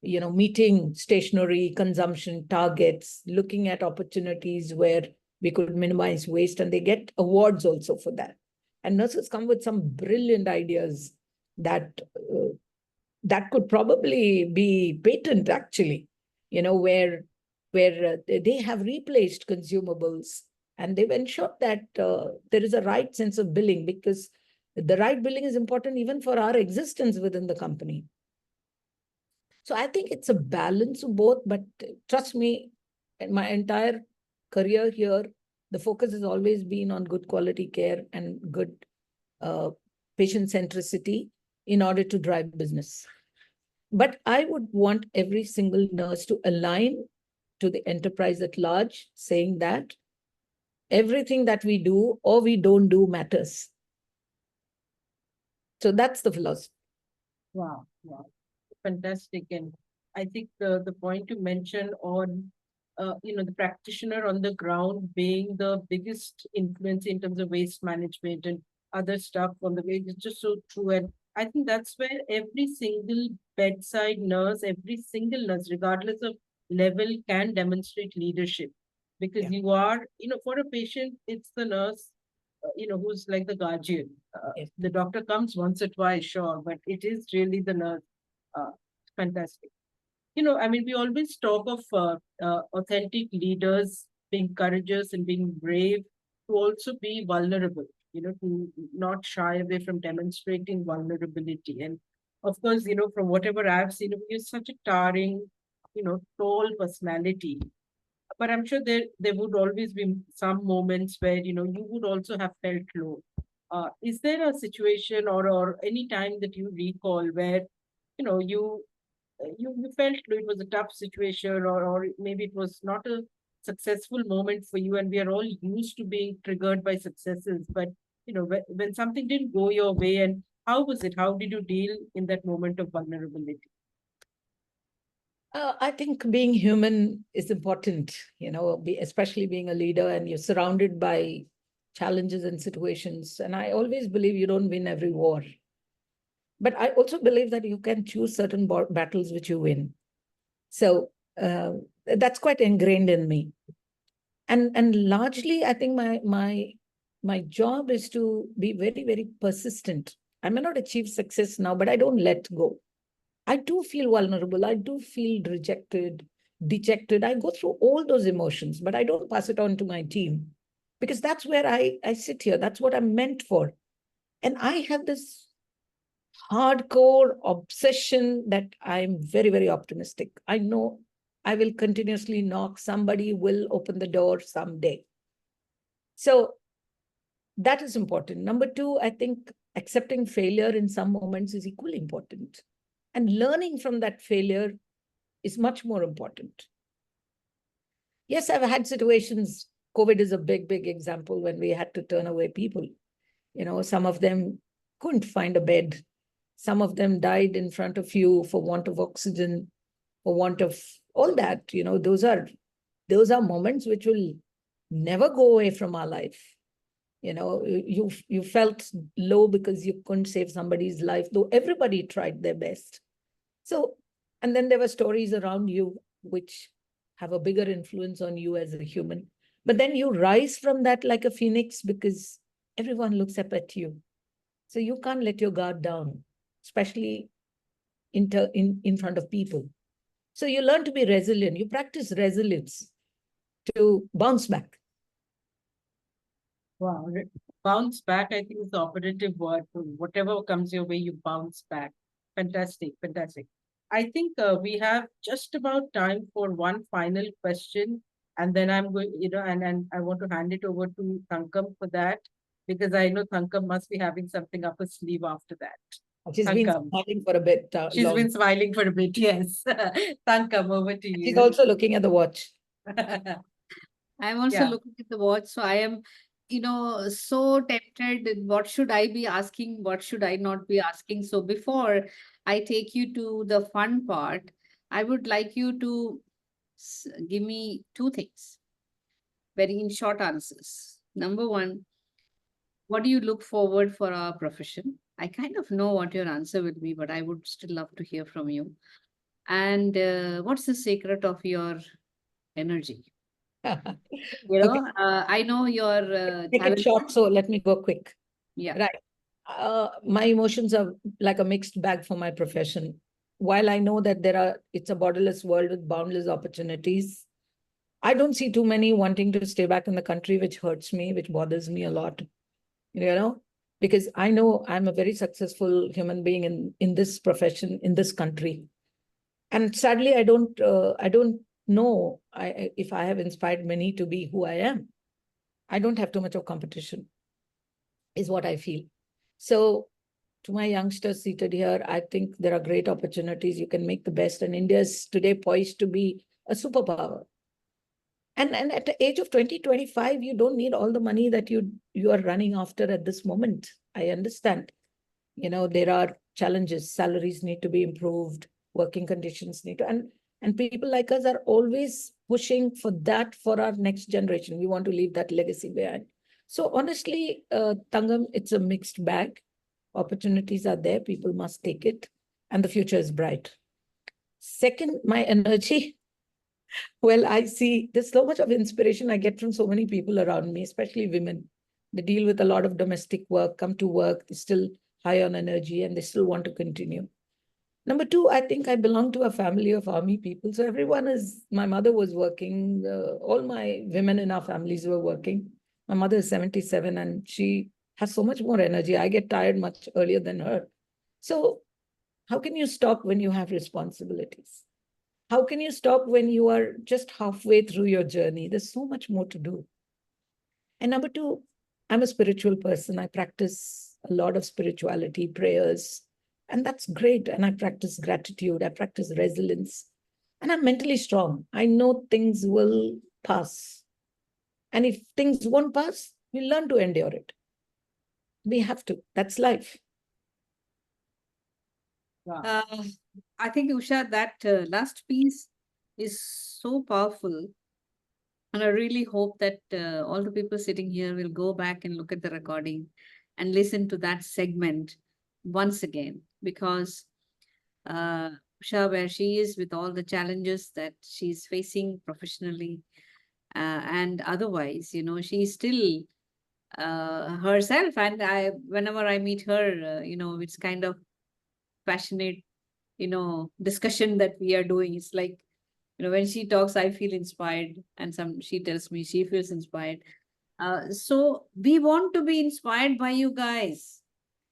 meeting stationary consumption targets, looking at opportunities where we could minimize waste, and they get awards also for that. And nurses come with some brilliant ideas that could probably be patent, actually, where they have replaced consumables, and they've ensured that there is a right sense of billing, because the right billing is important even for our existence within the company. So I think it's a balance of both, but trust me, in my entire career here, the focus has always been on good quality care and good patient centricity in order to drive business. But I would want every single nurse to align to the enterprise at large, saying that everything that we do or we don't do matters. So that's the philosophy. Wow, fantastic. And I think the point you mentioned on the practitioner on the ground being the biggest influence in terms of waste management and other stuff on the way is just so true. And I think that's where every single bedside nurse, every single nurse, regardless of level, can demonstrate leadership. Because Yeah. you are, for a patient, it's the nurse, who's like the guardian. Yes. The doctor comes once or twice, sure, but it is really the nurse. Uh, Fantastic. I mean, we always talk of authentic leaders being courageous and being brave, to also be vulnerable, to not shy away from demonstrating vulnerability. And of course, from whatever I've seen, you're such a towering, tall personality. But I'm sure there would always be some moments where, you would also have felt low. Is there a situation or any time that you recall where, you felt it was a tough situation, or maybe it was not a successful moment for you, and we are all used to being triggered by successes, but when something didn't go your way, and how was it, how did you deal in that moment of vulnerability? I think being human is important, especially being a leader and you're surrounded by challenges and situations. And I always believe you don't win every war. But I also believe that you can choose certain battles which you win. So that's quite ingrained in me. And largely, I think my job is to be very, very persistent. I may not achieve success now, but I don't let go. I do feel vulnerable. I do feel rejected, dejected. I go through all those emotions, but I don't pass it on to my team, because that's where I sit here. That's what I'm meant for. And I have this hardcore obsession that I'm very, very optimistic. I know I will continuously knock. Somebody will open the door someday. So that is important. Number two, I think accepting failure in some moments is equally important. And learning from that failure is much more important. Yes, I've had situations. COVID is a big, big example when we had to turn away people. Some of them couldn't find a bed. Some of them died in front of you for want of oxygen, for want of all that. Those are moments which will never go away from our life. You felt low because you couldn't save somebody's life, though everybody tried their best. So, and then there were stories around you which have a bigger influence on you as a human. But then you rise from that like a phoenix because everyone looks up at you. So you can't let your guard down, especially in front of people. So you learn to be resilient. You practice resilience to bounce back. Wow. Bounce back, I think, is the operative word. For whatever comes your way, you bounce back. Fantastic, fantastic. I think we have just about time for one final question, and then I'm going, and I want to hand it over to Thankam for that, because I know Thankam must be having something up her sleeve after that. She's been Thankam. smiling for a bit. She's been smiling for a bit, yes. Thankam, over to you. She's also looking at the watch. I'm also Yeah. looking at the watch, so I am, so tempted. What should I be asking? What should I not be asking? So before I take you to the fun part, I would like you to give me two things, very in short answers. Number one, what do you look forward for our profession? I kind of know what your answer will be, but I would still love to hear from you. And what's the secret of your energy? Okay. I know your Take it short, so let me go quick. Yeah. Right. My emotions are like a mixed bag for my profession. While I know that it's a borderless world with boundless opportunities, I don't see too many wanting to stay back in the country, which hurts me, which bothers me a lot, because I know I'm a very successful human being in this profession, in this country. And sadly, I don't know if I have inspired many to be who I am. I don't have too much of competition, is what I feel. So to my youngsters seated here, I think there are great opportunities. You can make the best. And India is today poised to be a superpower. And at the age of 20, 25, you don't need all the money that you are running after at this moment. I understand. There are challenges. Salaries need to be improved. Working conditions need to, and people like us are always pushing for that for our next generation. We want to leave that legacy behind. So honestly, Tangam, it's a mixed bag. Opportunities are there. People must take it. And the future is bright. Second, my energy. Well, I see there's so much of inspiration I get from so many people around me, especially women. They deal with a lot of domestic work, come to work, they're still high on energy, and they still want to continue. Number two, I think I belong to a family of army people. So my mother was working, all my women in our families were working. My mother is 77 and she has so much more energy. I get tired much earlier than her. So how can you stop when you have responsibilities? How can you stop when you are just halfway through your journey? There's so much more to do. And number two, I'm a spiritual person. I practice a lot of spirituality, prayers, and that's great. And I practice gratitude. I practice resilience. And I'm mentally strong. I know things will pass. And if things won't pass, we learn to endure it. We have to. That's life. Wow. I think, Usha, that last piece is so powerful. And I really hope that all the people sitting here will go back and look at the recording and listen to that segment once again, because Usha, where she is with all the challenges that she's facing professionally and otherwise, she's still herself. And whenever I meet her, it's kind of passionate, discussion that we are doing. It's like, when she talks, I feel inspired, and she tells me she feels inspired. So we want to be inspired by you guys.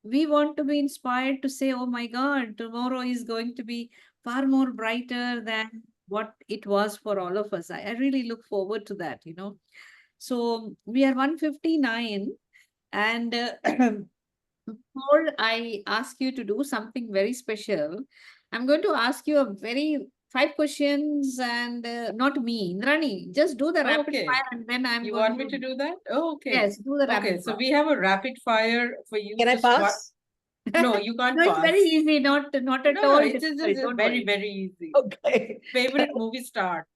We want to be inspired to say, oh my God, tomorrow is going to be far more brighter than what it was for all of us. I really look forward to that, So we are 159, and before I ask you to do something very special, I'm going to ask you a very 5 questions, and not me, Indrani. Just do the rapid Okay. fire, and then I'm You going want me to do that? Oh, okay. Yes, do the Okay, rapid so fire. we have a rapid fire for you. Can I Just one. pass? No, you can't No, it's pass. very easy, not at No, all. it's difficult, just don't very, worry. very easy. Okay. Favorite movie star?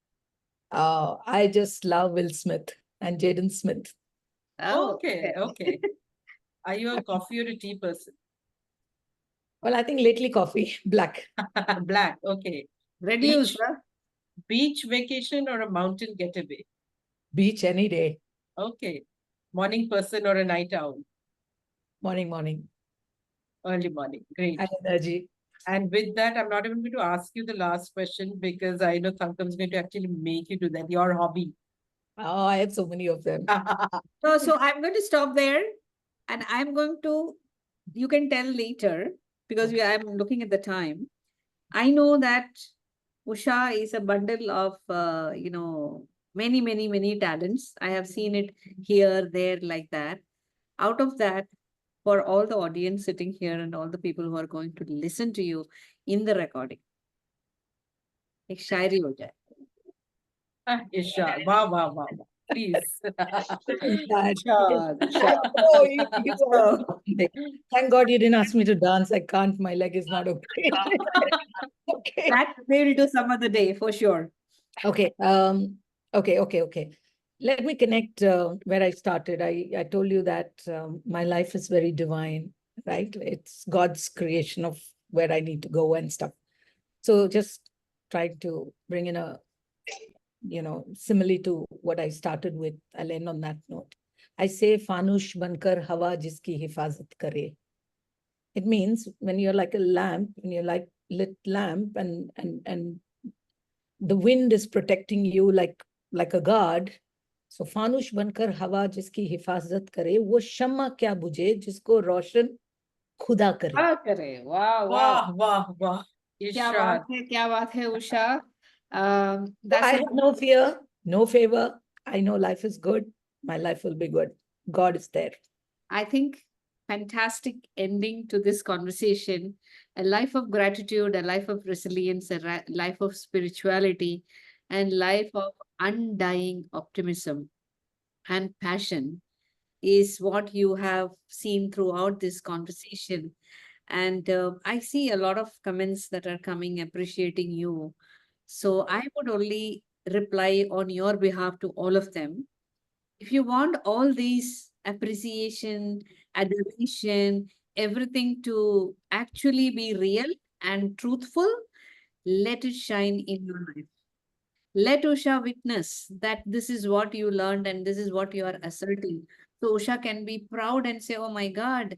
I just love Will Smith and Jaden Smith. Oh, Okay, okay. Are you a coffee or a tea person? Well, I think lately coffee, black. Black, okay. Reduce, Beach, huh? beach vacation or a mountain getaway? Beach any day. Okay. Morning person or a night owl? Morning. Early morning. Great. High energy. And with that, I'm not even going to ask you the last question because I know Thankam's going to actually make you do that. Your hobby. Oh, I have so many of them. So I'm going to stop there, and I'm going to, you can tell later, because I'm looking at the time. I know that Usha is a bundle of, many talents. I have seen it here, there, like that. Out of that, for all the audience sitting here and all the people who are going to listen to you in the recording, एक शायरी हो जाए. Isha. Wow, wow, wow. Please. That. Usha. Oh, you So, Thank God you didn't ask me to dance. I can't. My leg is not okay. Okay. that we will do some other day for sure. Okay. Okay. Let me connect where I started. I told you that my life is very divine, right? It's God's creation of where I need to go and stuff. So just trying to bring in a, simile to what I started with. I'll end on that note. I say, fanush bankar hawa jiski hifazat kare. It means when you're like a lamp, when you're like lit lamp and the wind is protecting you like a guard. So फानुश बनकर हवा जिसकी हिफाजत करे वो शम्मा क्या बुझे जिसको रोशन खुदा करे. क्या करे? Wow, wow. Wow, wow, wow. क्या बात है, Usha. So That's I a, have no fear, no favor. I know life is good. My life will be good. God is there. I think, fantastic ending to this conversation. A life of gratitude, a life of resilience, a life of spirituality, and life of undying optimism and passion is what you have seen throughout this conversation. And I see a lot of comments that are coming appreciating you. So I would only reply on your behalf to all of them. If you want all these appreciation, adoration, everything to actually be real and truthful, let it shine in your life. Let Usha witness that this is what you learned and this is what you are asserting. So Usha can be proud and say, oh my God,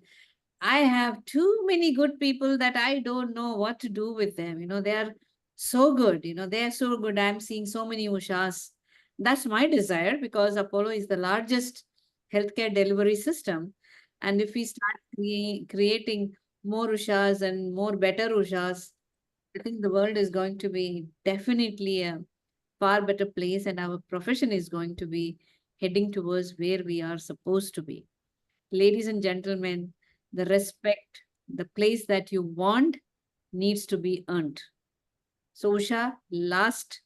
I have too many good people that I don't know what to do with them. They are so good. They are so good. I'm seeing so many Ushas. That's my desire because Apollo is the largest healthcare delivery system. And if we start creating more Ushas and more better Ushas, I think the world is going to be definitely a far better place and our profession is going to be heading towards where we are supposed to be. Ladies and gentlemen, the respect, the place that you want needs to be earned. So, Usha, last,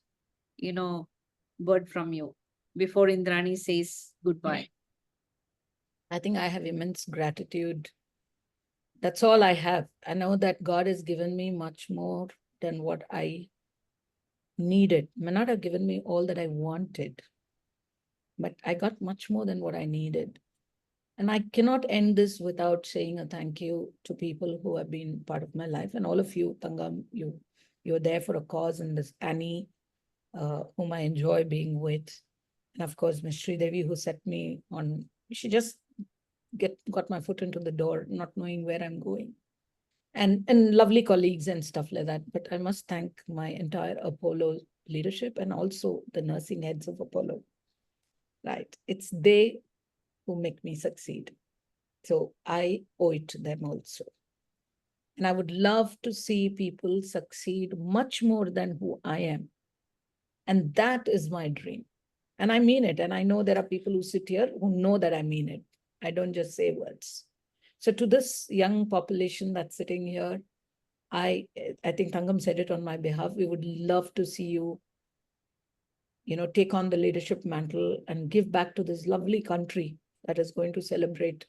word from you before Indrani says goodbye. I think I have immense gratitude. That's all I have. I know that God has given me much more than what I needed. May not have given me all that I wanted, but I got much more than what I needed. And I cannot end this without saying a thank you to people who have been part of my life. And all of you, Tangam, you're there for a cause. And this Annie, whom I enjoy being with. And of course, Ms. Devi, who set me on, she just got my foot into the door, not knowing where I'm going. And lovely colleagues and stuff like that. But I must thank my entire Apollo leadership and also the nursing heads of Apollo. Right. It's they who make me succeed. So I owe it to them also. And I would love to see people succeed much more than who I am. And that is my dream. And I mean it. And I know there are people who sit here who know that I mean it. I don't just say words. So to this young population that's sitting here, I think Tangam said it on my behalf. We would love to see you, take on the leadership mantle and give back to this lovely country that is going to celebrate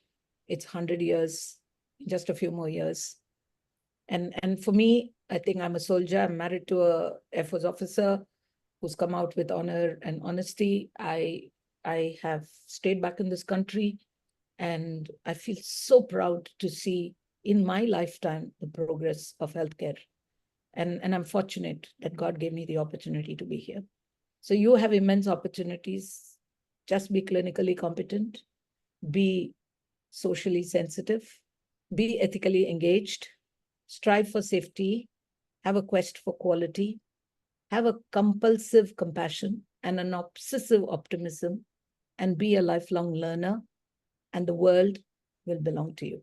its 100 years in just a few more years. And for me, I think I'm a soldier. I'm married to a Air Force officer who's come out with honor and honesty. I have stayed back in this country, and I feel so proud to see in my lifetime the progress of healthcare. And I'm fortunate that God gave me the opportunity to be here. So you have immense opportunities. Just be clinically competent, be socially sensitive, be ethically engaged, strive for safety, have a quest for quality, have a compulsive compassion and an obsessive optimism, and be a lifelong learner, and the world will belong to you.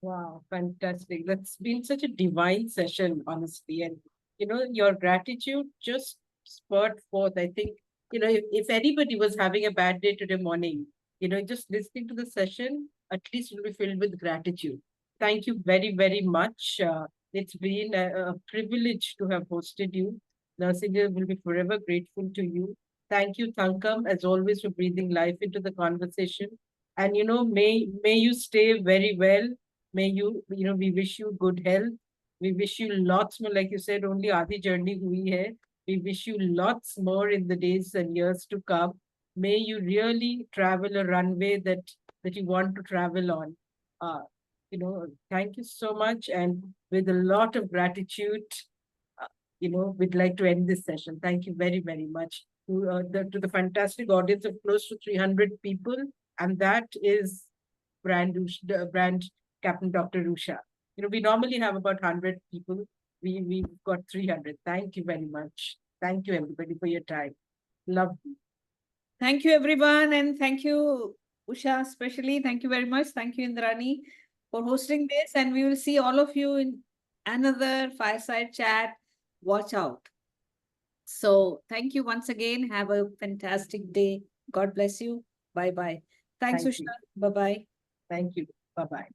Wow, fantastic. That's been such a divine session, honestly. And, your gratitude just spurred forth. I think, if anybody was having a bad day today morning, just listening to the session, at least will be filled with gratitude. Thank you very, very much. It's been a privilege to have hosted you. Narsinga will be forever grateful to you. Thank you, Thankam, as always, for breathing life into the conversation. And, may you stay very well. May we wish you good health. We wish you lots more, like you said, only Aadhi journey hui hai. We wish you lots more in the days and years to come. May you really travel a runway that you want to travel on. Thank you so much. And with a lot of gratitude, we'd like to end this session. Thank you very, very much to the fantastic audience of close to 300 people. And that is brand Captain Dr. Usha. We normally have about 100 people. We've got 300. Thank you very much. Thank you, everybody, for your time. Love you. Thank you, everyone. And thank you, Usha, especially. Thank you very much. Thank you, Indrani, for hosting this. And we will see all of you in another Fireside Chat. Watch out. So thank you once again. Have a fantastic day. God bless you. Bye-bye. Thanks, Thank Usha. you. Bye-bye. Thank you. Bye-bye.